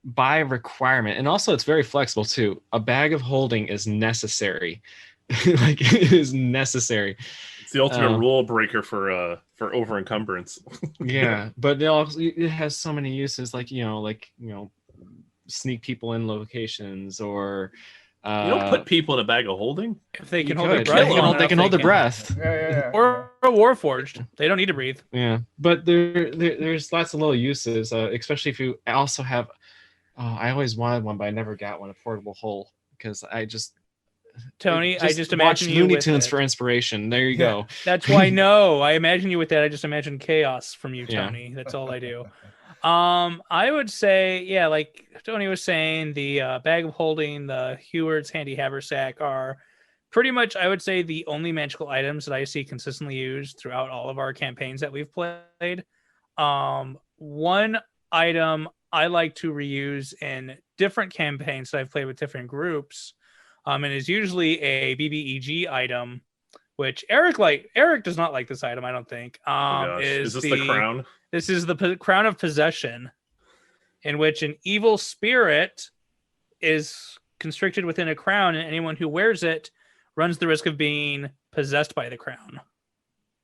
By requirement, and also it's very flexible too. A bag of holding is necessary. It is necessary. It's the ultimate rule breaker for over encumbrance. Yeah, but it has so many uses, sneak people in locations, or you don't put people in a bag of holding if they can hold their breath. They can hold their breath. Yeah. Or a Warforged. They don't need to breathe. Yeah, but there's lots of little uses, especially if you also have. I always wanted one, but I never got one. A portable hull, because Tony, I just watch imagine you Looney with Tunes it. for inspiration. There you go. That's why I imagine you with that. I just imagine chaos from you, Tony. Yeah. That's all I do. I would say, like Tony was saying, the bag of holding, the Heward's handy haversack are pretty much, I would say, the only magical items that I see consistently used throughout all of our campaigns that we've played. One item I like to reuse in different campaigns that I've played with different groups, and is usually a BBEG item, which Eric does not like this item, I don't think. Is this the crown? This is the crown of possession, in which an evil spirit is constricted within a crown, and anyone who wears it runs the risk of being possessed by the crown.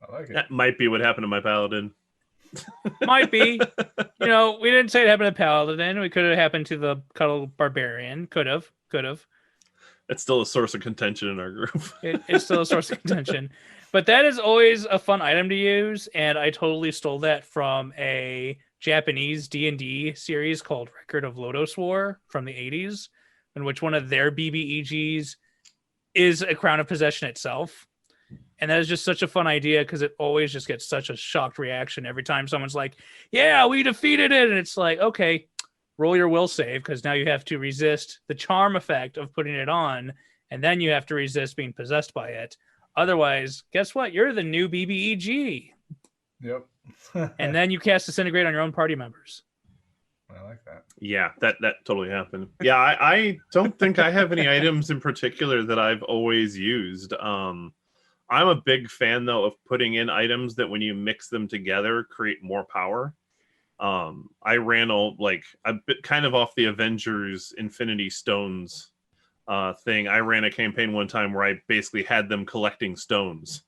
I like it. That might be what happened to my paladin. Might be. We didn't say it happened to paladin. It could have happened to the cuddle barbarian. Could have. It's still a source of contention in our group. It's still a source of contention. But that is always a fun item to use, and I totally stole that from a Japanese D&D series called Record of Lodos War from the 80s, in which one of their BBEGs is a crown of possession itself. And that is just such a fun idea, because it always just gets such a shocked reaction every time someone's like, yeah, we defeated it. And it's like, okay, roll your will save, because now you have to resist the charm effect of putting it on, and then you have to resist being possessed by it. Otherwise, guess what? You're the new BBEG. Yep. And then you cast Disintegrate on your own party members. I like that. Yeah, that totally happened. Yeah, I don't think I have any items in particular that I've always used. I'm a big fan, though, of putting in items that when you mix them together, create more power. I ran a bit kind of off the Avengers Infinity Stones thing. I ran a campaign one time where I basically had them collecting stones.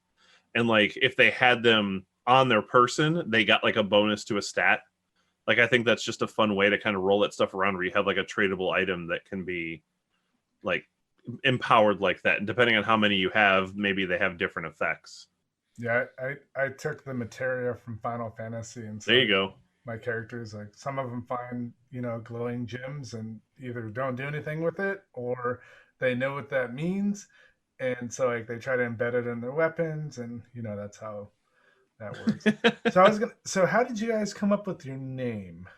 And if they had them on their person, they got a bonus to a stat. I think that's just a fun way to kind of roll that stuff around, where you have a tradable item that can be empowered like that, and depending on how many you have, maybe they have different effects. Yeah, I took the materia from Final Fantasy, and so there you go. My characters, some of them find glowing gems and either don't do anything with it, or they know what that means, and so they try to embed it in their weapons, and that's how that works. So how did you guys come up with your name?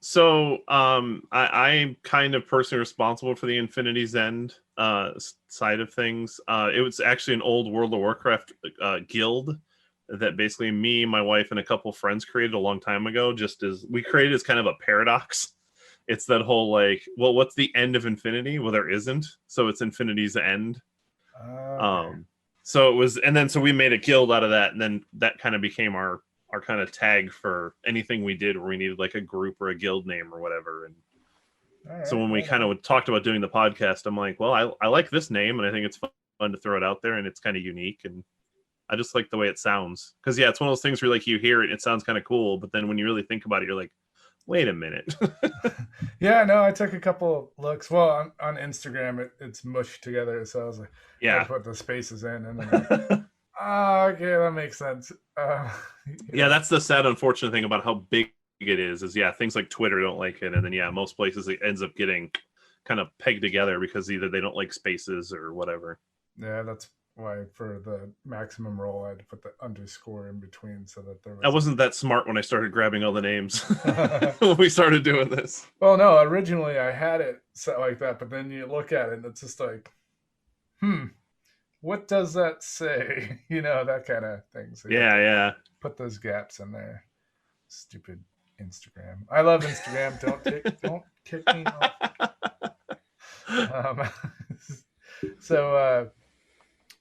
So I'm kind of personally responsible for the Infinity's End side of things. It was actually an old World of Warcraft guild that basically me, my wife, and a couple friends created a long time ago. Just as we created as kind of a paradox. It's that whole well, what's the end of infinity? Well, there isn't. So it's Infinity's End. Okay. So it was, and then so we made a guild out of that, and then that kind of became our kind of tag for anything we did where we needed a group or a guild name or whatever. And right, so when we kind of talked about doing the podcast, I'm like, well, I like this name, and I think it's fun to throw it out there, and it's kind of unique, and I just like the way it sounds. Because it's one of those things where you hear it, and it sounds kind of cool, but then when you really think about it, you're like, wait a minute. Yeah, no, I took a couple looks. Well, on Instagram, it's mushed together, so I was like, I put the spaces in, and then okay, that makes sense. Yeah, that's the sad, unfortunate thing about how big it is things like Twitter don't like it, and then most places it ends up getting kind of pegged together because either they don't like spaces or whatever. Yeah, that's why for the maximum roll I had to put the underscore in between so that there was... I wasn't that smart when I started grabbing all the names when we started doing this. Well, no, originally I had it set like that, but then you look at it and it's just like, what does that say? That kind of thing. So yeah. Put those gaps in there. Stupid Instagram. I love Instagram. Don't kick me off. So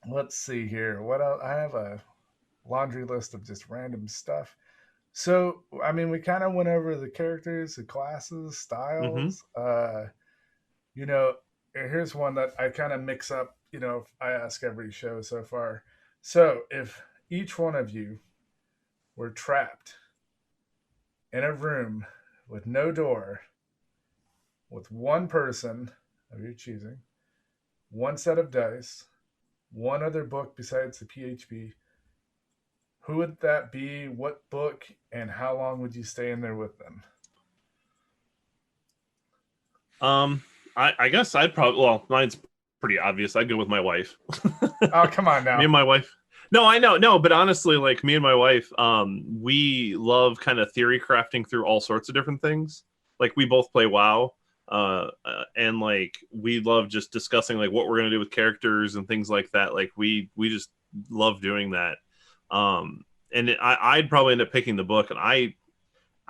let's see here. What else? I have a laundry list of just random stuff. So, I mean, we kind of went over the characters, the classes, styles. Here's one that I kind of mix up, I ask every show so far. So, if each one of you were trapped in a room with no door, with one person of your choosing, one set of dice, one other book besides the PHP, who would that be? What book? And how long would you stay in there with them? I guess I'd probably, mine's pretty obvious. I'd go with my wife. Oh, come on now. Me and my wife. No, I know. No, but honestly, like me and my wife, we love kind of theory crafting through all sorts of different things. Like we both play WoW. And like we love just discussing like what we're gonna do with characters and things like that. Like we just love doing that. I'd probably end up picking the book, and I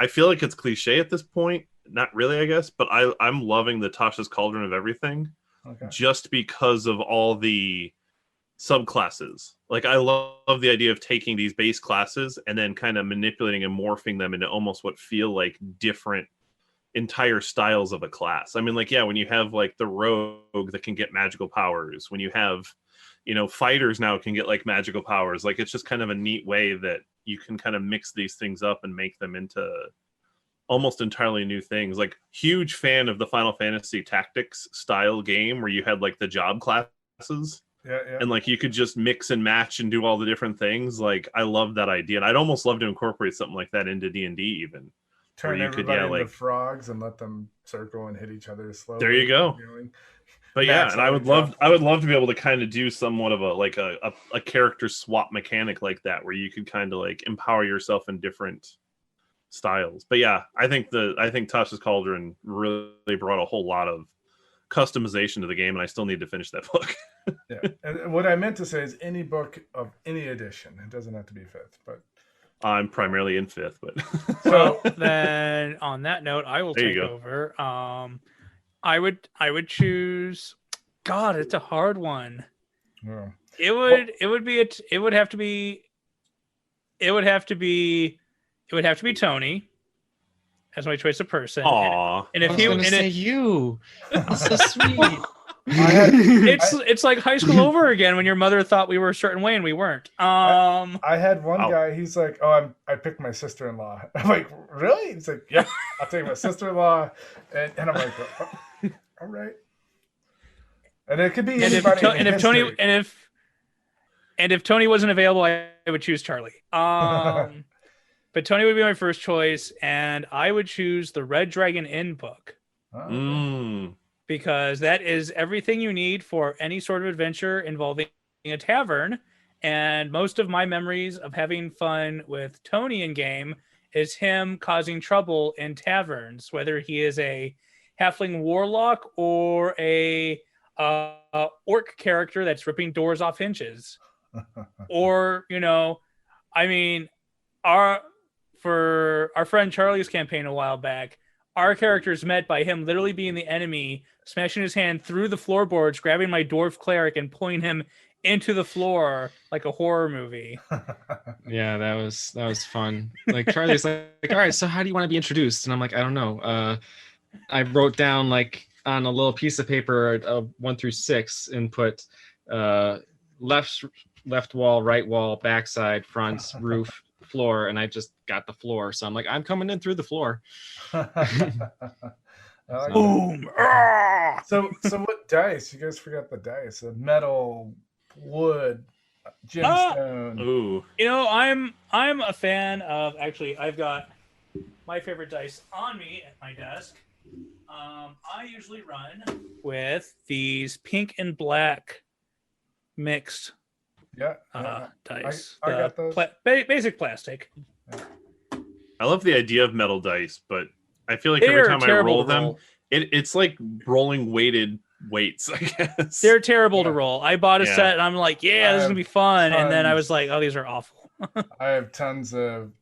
feel like it's cliche at this point. Not really, I guess, but I'm loving the Tasha's Cauldron of Everything, just because of all the subclasses. Like I love the idea of taking these base classes and then kind of manipulating and morphing them into almost what feel like different entire styles of a class. I mean, like, when you have like the rogue that can get magical powers, when you have, fighters now can get like magical powers, like it's just kind of a neat way that you can kind of mix these things up and make them into almost entirely new things. Like huge fan of the Final Fantasy Tactics style game where you had like the job classes. Yeah. And like you could just mix and match and do all the different things. Like I love that idea, and I'd almost love to incorporate something like that into D&D even. Turn everybody into frogs and let them circle and hit each other slowly. There you go. But and I would love to be able to kind of do somewhat of a character swap mechanic like that, where you could kind of like empower yourself in different styles. But I think Tasha's Cauldron really brought a whole lot of customization to the game, and I still need to finish that book. And what I meant to say is any book of any edition. It doesn't have to be 5th, but I'm primarily in 5th, but so then on that note, I will take over. I would choose. God, it's a hard one. Yeah. It would have to be Tony as my choice of person. Aww. And if you say you, that's so sweet. It's like high school over again when your mother thought we were a certain way and we weren't. I had one guy. He's like, "Oh, I picked my sister-in-law." I'm like, "Really?" He's like, "Yeah, I'll take my sister-in-law," and I'm like, oh, "All right." And it could be anybody. If Tony wasn't available, I would choose Charlie. But Tony would be my first choice, and I would choose the Red Dragon Inn book. Because that is everything you need for any sort of adventure involving a tavern. And most of my memories of having fun with Tony in game is him causing trouble in taverns, whether he is a halfling warlock or a orc character that's ripping doors off hinges. Or, for our friend Charlie's campaign a while back, our characters met by him literally being the enemy, smashing his hand through the floorboards, grabbing my dwarf cleric and pulling him into the floor like a horror movie. Yeah, that was fun. Like Charlie's like, all right, so how do you want to be introduced? And I'm like, I don't know. I wrote down like on a little piece of paper 1 through 6 and put left wall, right wall, backside, front, roof, floor, and I just got the floor. So I'm like, I'm coming in through the floor. Boom! So what dice? You guys forgot the dice. Metal, wood, gemstone. Ooh. You know, I'm a fan of. Actually, I've got my favorite dice on me at my desk. I usually run with these pink and black mixed dice. I got those. Basic plastic. I love the idea of metal dice, but I feel like every time I roll them, it's like rolling weighted weights, I guess. They're terrible to roll. I bought a set and I'm like, yeah, this is gonna be fun. And then I was like, oh, these are awful. I have tons of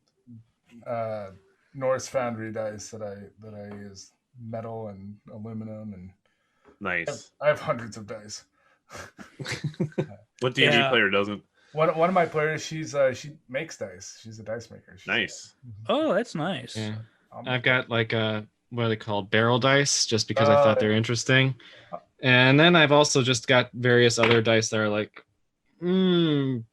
Norse Foundry dice that I use, metal and aluminum, and nice. I have hundreds of dice. What D&D player doesn't? One of my players, she makes dice. She's a dice maker. Nice. Oh, that's nice. Yeah. I've got like what are they called? Barrel dice, just because I thought they're interesting. And then I've also just got various other dice that are like things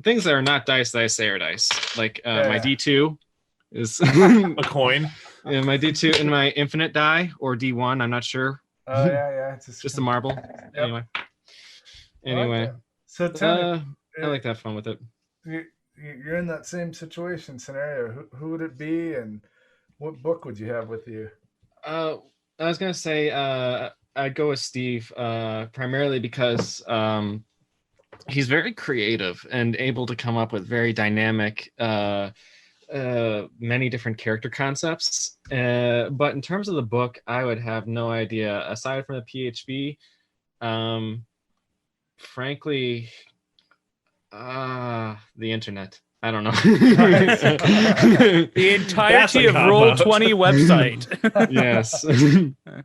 that are not dice that I say are dice. Like my D2 is a coin. Yeah, my D2 and my infinite die, or D1, I'm not sure. Yeah. It's just a marble. Yep. Anyway. Like so tell me, I like to have fun with it. You're in that same scenario. Who would it be, and what book would you have with you? I was gonna say I'd go with Steve, primarily because he's very creative and able to come up with very dynamic, many different character concepts. But in terms of the book, I would have no idea aside from the PHB. Frankly, the internet. I don't know. The entirety of Roll20 website. Yes.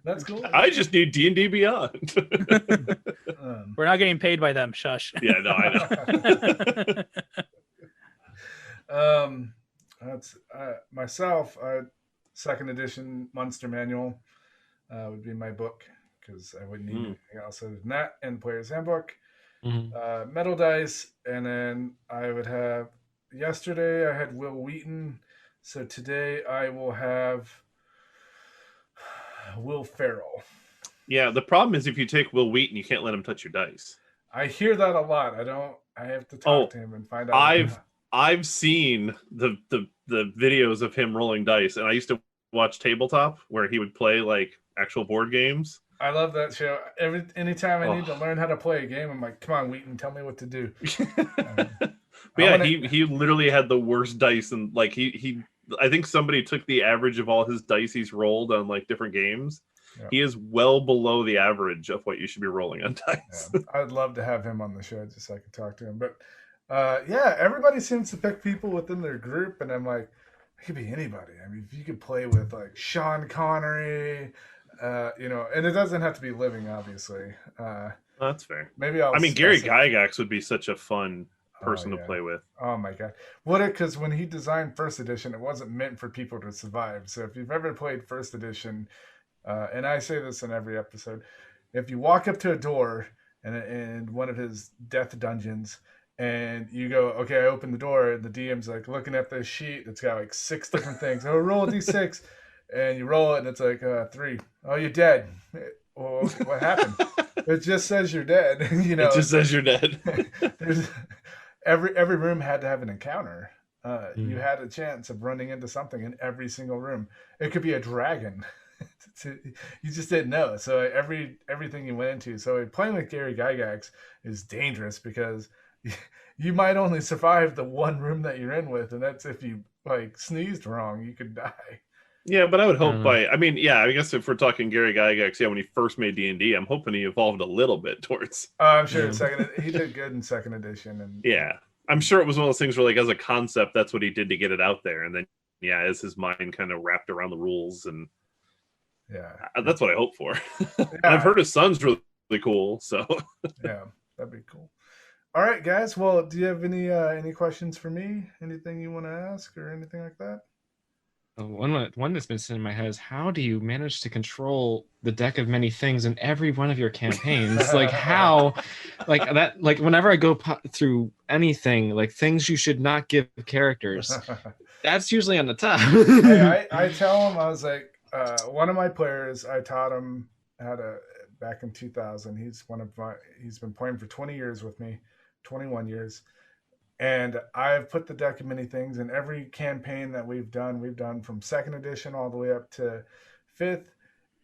That's cool. I just need D&D Beyond. We're not getting paid by them. Shush. Yeah, no, I know. That's myself. Second edition Monster Manual would be my book, because I wouldn't need anything else other than that, and Player's Handbook. Metal dice, and then I would have. Yesterday I had Will Wheaton, so today I will have Will Ferrell. Yeah, the problem is if you take Will Wheaton, you can't let him touch your dice. I hear that a lot. I have to talk to him and find out. I've seen the videos of him rolling dice, and I used to watch Tabletop where he would play like actual board games. I love that show. Anytime I need to learn how to play a game, I'm like, come on, Wheaton, tell me what to do. He literally had the worst dice, and like he I think somebody took the average of all his dice he's rolled on like different games. Yeah. He is well below the average of what you should be rolling on dice. Yeah. I'd love to have him on the show just so I could talk to him. But everybody seems to pick people within their group, and I'm like, it could be anybody. I mean, if you could play with like Sean Connery, and it doesn't have to be living, obviously. That's fair. Maybe Gary Gygax would be such a fun person to play with. Oh my god. Because when he designed first edition, it wasn't meant for people to survive. So if you've ever played first edition, and I say this in every episode, if you walk up to a door in one of his death dungeons and you go, okay, I open the door, and the DM's like looking at this sheet that's got like 6 different things. Oh, roll a d6. And you roll it, and it's like 3. Oh, you're dead. Well, what happened? It just says you're dead. It just says you're dead. Every room had to have an encounter. You had a chance of running into something in every single room. It could be a dragon. You just didn't know. So everything you went into. So playing with Gary Gygax is dangerous, because you might only survive the one room that you're in with, and that's if you like sneezed wrong, you could die. Yeah, but I would hope I guess if we're talking Gary Gygax, when he first made D&D, I'm hoping he evolved a little bit towards. I'm sure he did good in second edition, and I'm sure it was one of those things where, like, as a concept, that's what he did to get it out there, and then as his mind kind of wrapped around the rules, and that's what I hope for. I've heard his son's really cool, so yeah, that'd be cool. All right, guys. Well, do you have any questions for me? Anything you want to ask or anything like that? One that's been sitting in my head is, how do you manage to control the deck of many things in every one of your campaigns? Like how, like that, like whenever I go through anything, like things you should not give characters, that's usually on the top. I tell him, I was like, one of my players, I taught him how to, back in 2000. He's been playing for 20 years with me, 21 years. And I've put the deck of many things in every campaign that we've done from second edition all the way up to fifth.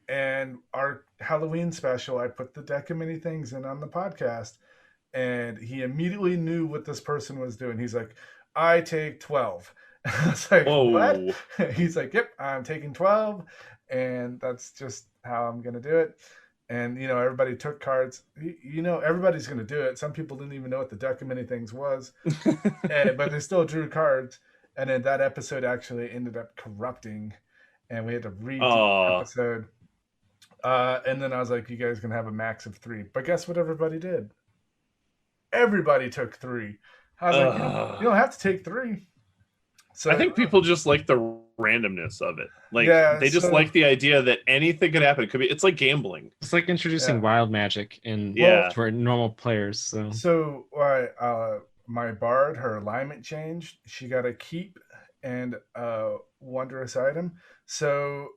And our Halloween special, I put the deck of many things in on the podcast. And he immediately knew what this person was doing. He's like, I take 12. I was like, whoa. What? He's like, yep, I'm taking 12. And that's just how I'm going to do it. And, everybody took cards. Everybody's going to do it. Some people didn't even know what the deck of many things was, but they still drew cards. And then that episode actually ended up corrupting, and we had to redo the episode. And then I was like, you guys can have a max of 3. But guess what everybody did? Everybody took 3. I was like, you don't have to take 3. So I think people just like the randomness of it. Like they just like the idea that anything could happen. It's like gambling. It's like introducing wild magic for normal players. So my bard, her alignment changed. She got a keep and a wondrous item. So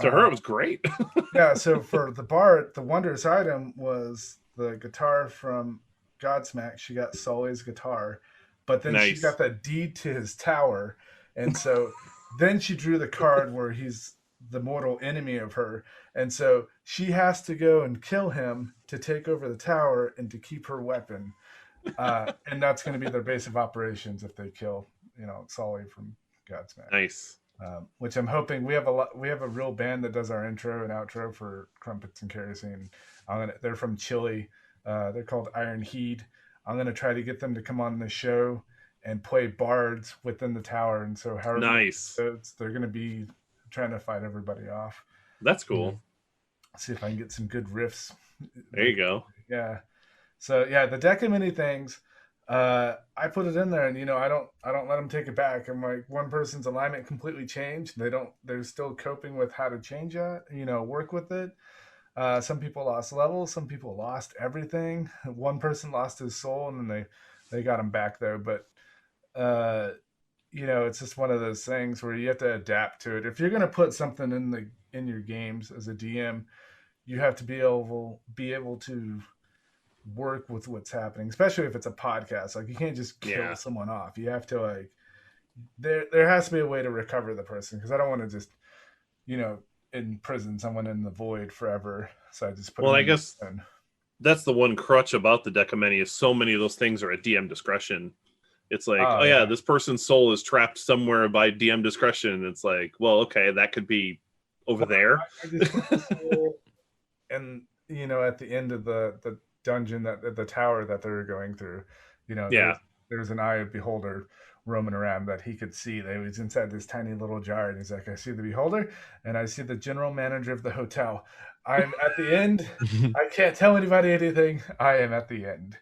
to her it was great. Yeah. So for the bard, the wondrous item was the guitar from Godsmack. She got Sully's guitar. But then she got that deed to his tower. And so then she drew the card where he's the mortal enemy of her. And so she has to go and kill him to take over the tower and to keep her weapon. And that's going to be their base of operations if they kill, Sully from Godsmack. Nice. Which I'm hoping we have a real band that does our intro and outro for Crumpets and Kerosene. They're from Chile. They're called Iron Heed. I'm going to try to get them to come on the show and play bards within the tower. And so however they're going to be trying to fight everybody off. That's cool. See if I can get some good riffs. There you go. Yeah. So yeah, the deck of many things, I put it in there, and I don't let them take it back. I'm like, one person's alignment completely changed. They're still coping with how to change that, work with it. Some people lost levels. Some people lost everything. One person lost his soul, and then they got him back though. But it's just one of those things where you have to adapt to it. If you're going to put something in your games as a DM, you have to be able to work with what's happening, especially if it's a podcast. Like, you can't just kill someone off. You have to there has to be a way to recover the person, because I don't want to just imprison someone in the void forever. So I just put I guess that's the one crutch about the deck of many, is so many of those things are at DM discretion. It's like, this person's soul is trapped somewhere by DM discretion. It's like, well, okay, that could be over there. I just put the soul and at the end of the dungeon, that the tower that they're going through, there's an eye of beholder roaming around that he could see. They was inside this tiny little jar, and he's like, I see the beholder and I see the general manager of the hotel. I'm at the end. I can't tell anybody anything. I am at the end.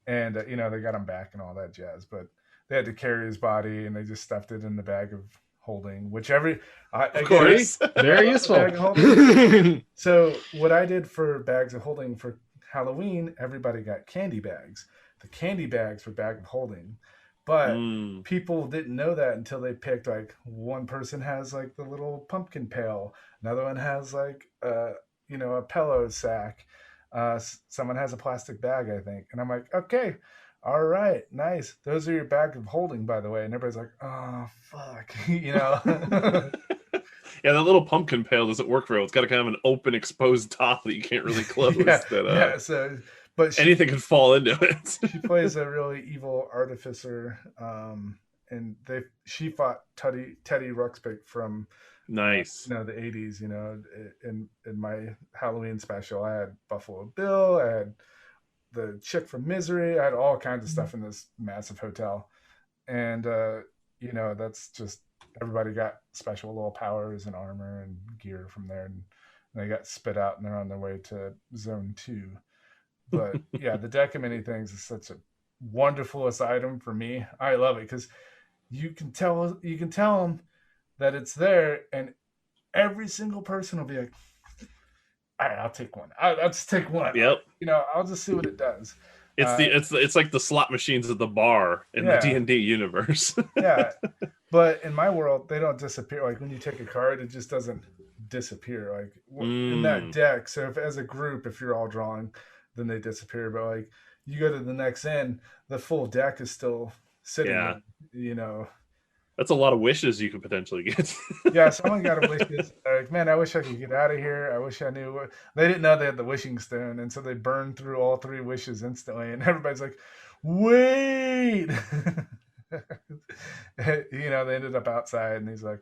And they got him back and all that jazz, but they had to carry his body, and they just stuffed it in the bag of holding, of course, very useful. So what I did for bags of holding for Halloween, everybody got candy bags. The candy bags were bag of holding. But people didn't know that until they picked, like, one person has like the little pumpkin pail, another one has like a pillow sack, someone has a plastic bag, I think. And I'm like, okay, all right, nice. Those are your bag of holding, by the way. And everybody's like, oh fuck, Yeah, that little pumpkin pail doesn't work very well. It's got a kind of an open, exposed top that you can't really close. But anything could fall into it. She plays a really evil artificer, and she fought Teddy Ruxpich from the 80s. In my Halloween special, I had Buffalo Bill, I had the chick from Misery, I had all kinds of stuff in this massive hotel, and that's just, everybody got special little powers and armor and gear from there, and they got spit out, and they're on their way to Zone 2. But yeah, the deck of many things is such a wonderful item for me. I love it because you can tell them that it's there, and every single person will be like, all right, I'll take one. I'll just take one. Yep. I'll just see what it does. It's like the slot machines at the bar in the D&D universe. Yeah, but in my world, they don't disappear. Like when you take a card, it just doesn't disappear. Like in that deck. So if as a group, if you're all drawing, then they disappear. But like you go to the next end, the full deck is still sitting. Yeah. There, That's a lot of wishes you could potentially get. Yeah, someone got a wish. Like, man, I wish I could get out of here. I wish I knew what. They didn't know they had the wishing stone, and so they burned through all 3 wishes instantly. And everybody's like, "Wait!" They ended up outside, and he's like,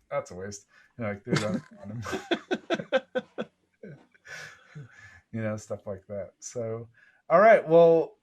"That's a waste." And like, dude, on him. Stuff like that. So. All right. Well,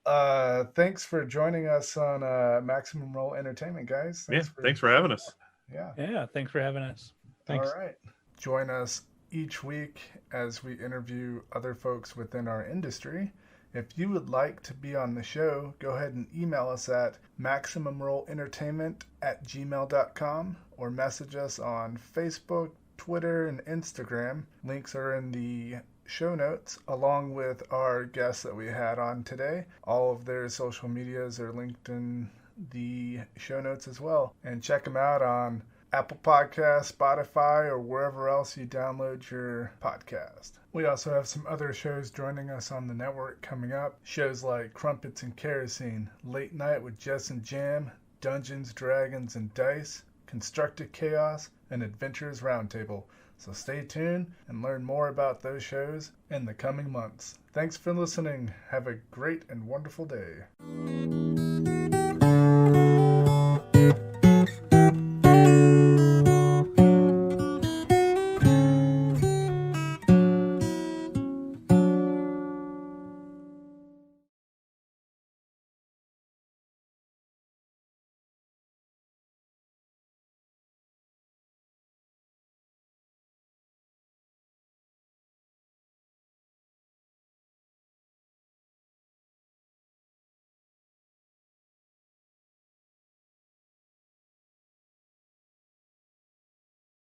thanks for joining us on Maximum Roll Entertainment, guys. Thanks for having us. Yeah. Thanks for having us. Thanks. All right. Join us each week as we interview other folks within our industry. If you would like to be on the show, go ahead and email us at maximumrollentertainment@gmail.com or message us on Facebook, Twitter, and Instagram. Links are in the show notes, along with our guests that we had on today. All of their social medias are linked in the show notes as well. And check them out on Apple Podcasts, Spotify, or wherever else you download your podcast. We also have some other shows joining us on the network coming up. Shows like Crumpets and Kerosene, Late Night with Jess and Jam, Dungeons, Dragons, and Dice, Constructed Chaos, and Adventures Roundtable. So stay tuned and learn more about those shows in the coming months. Thanks for listening. Have a great and wonderful day.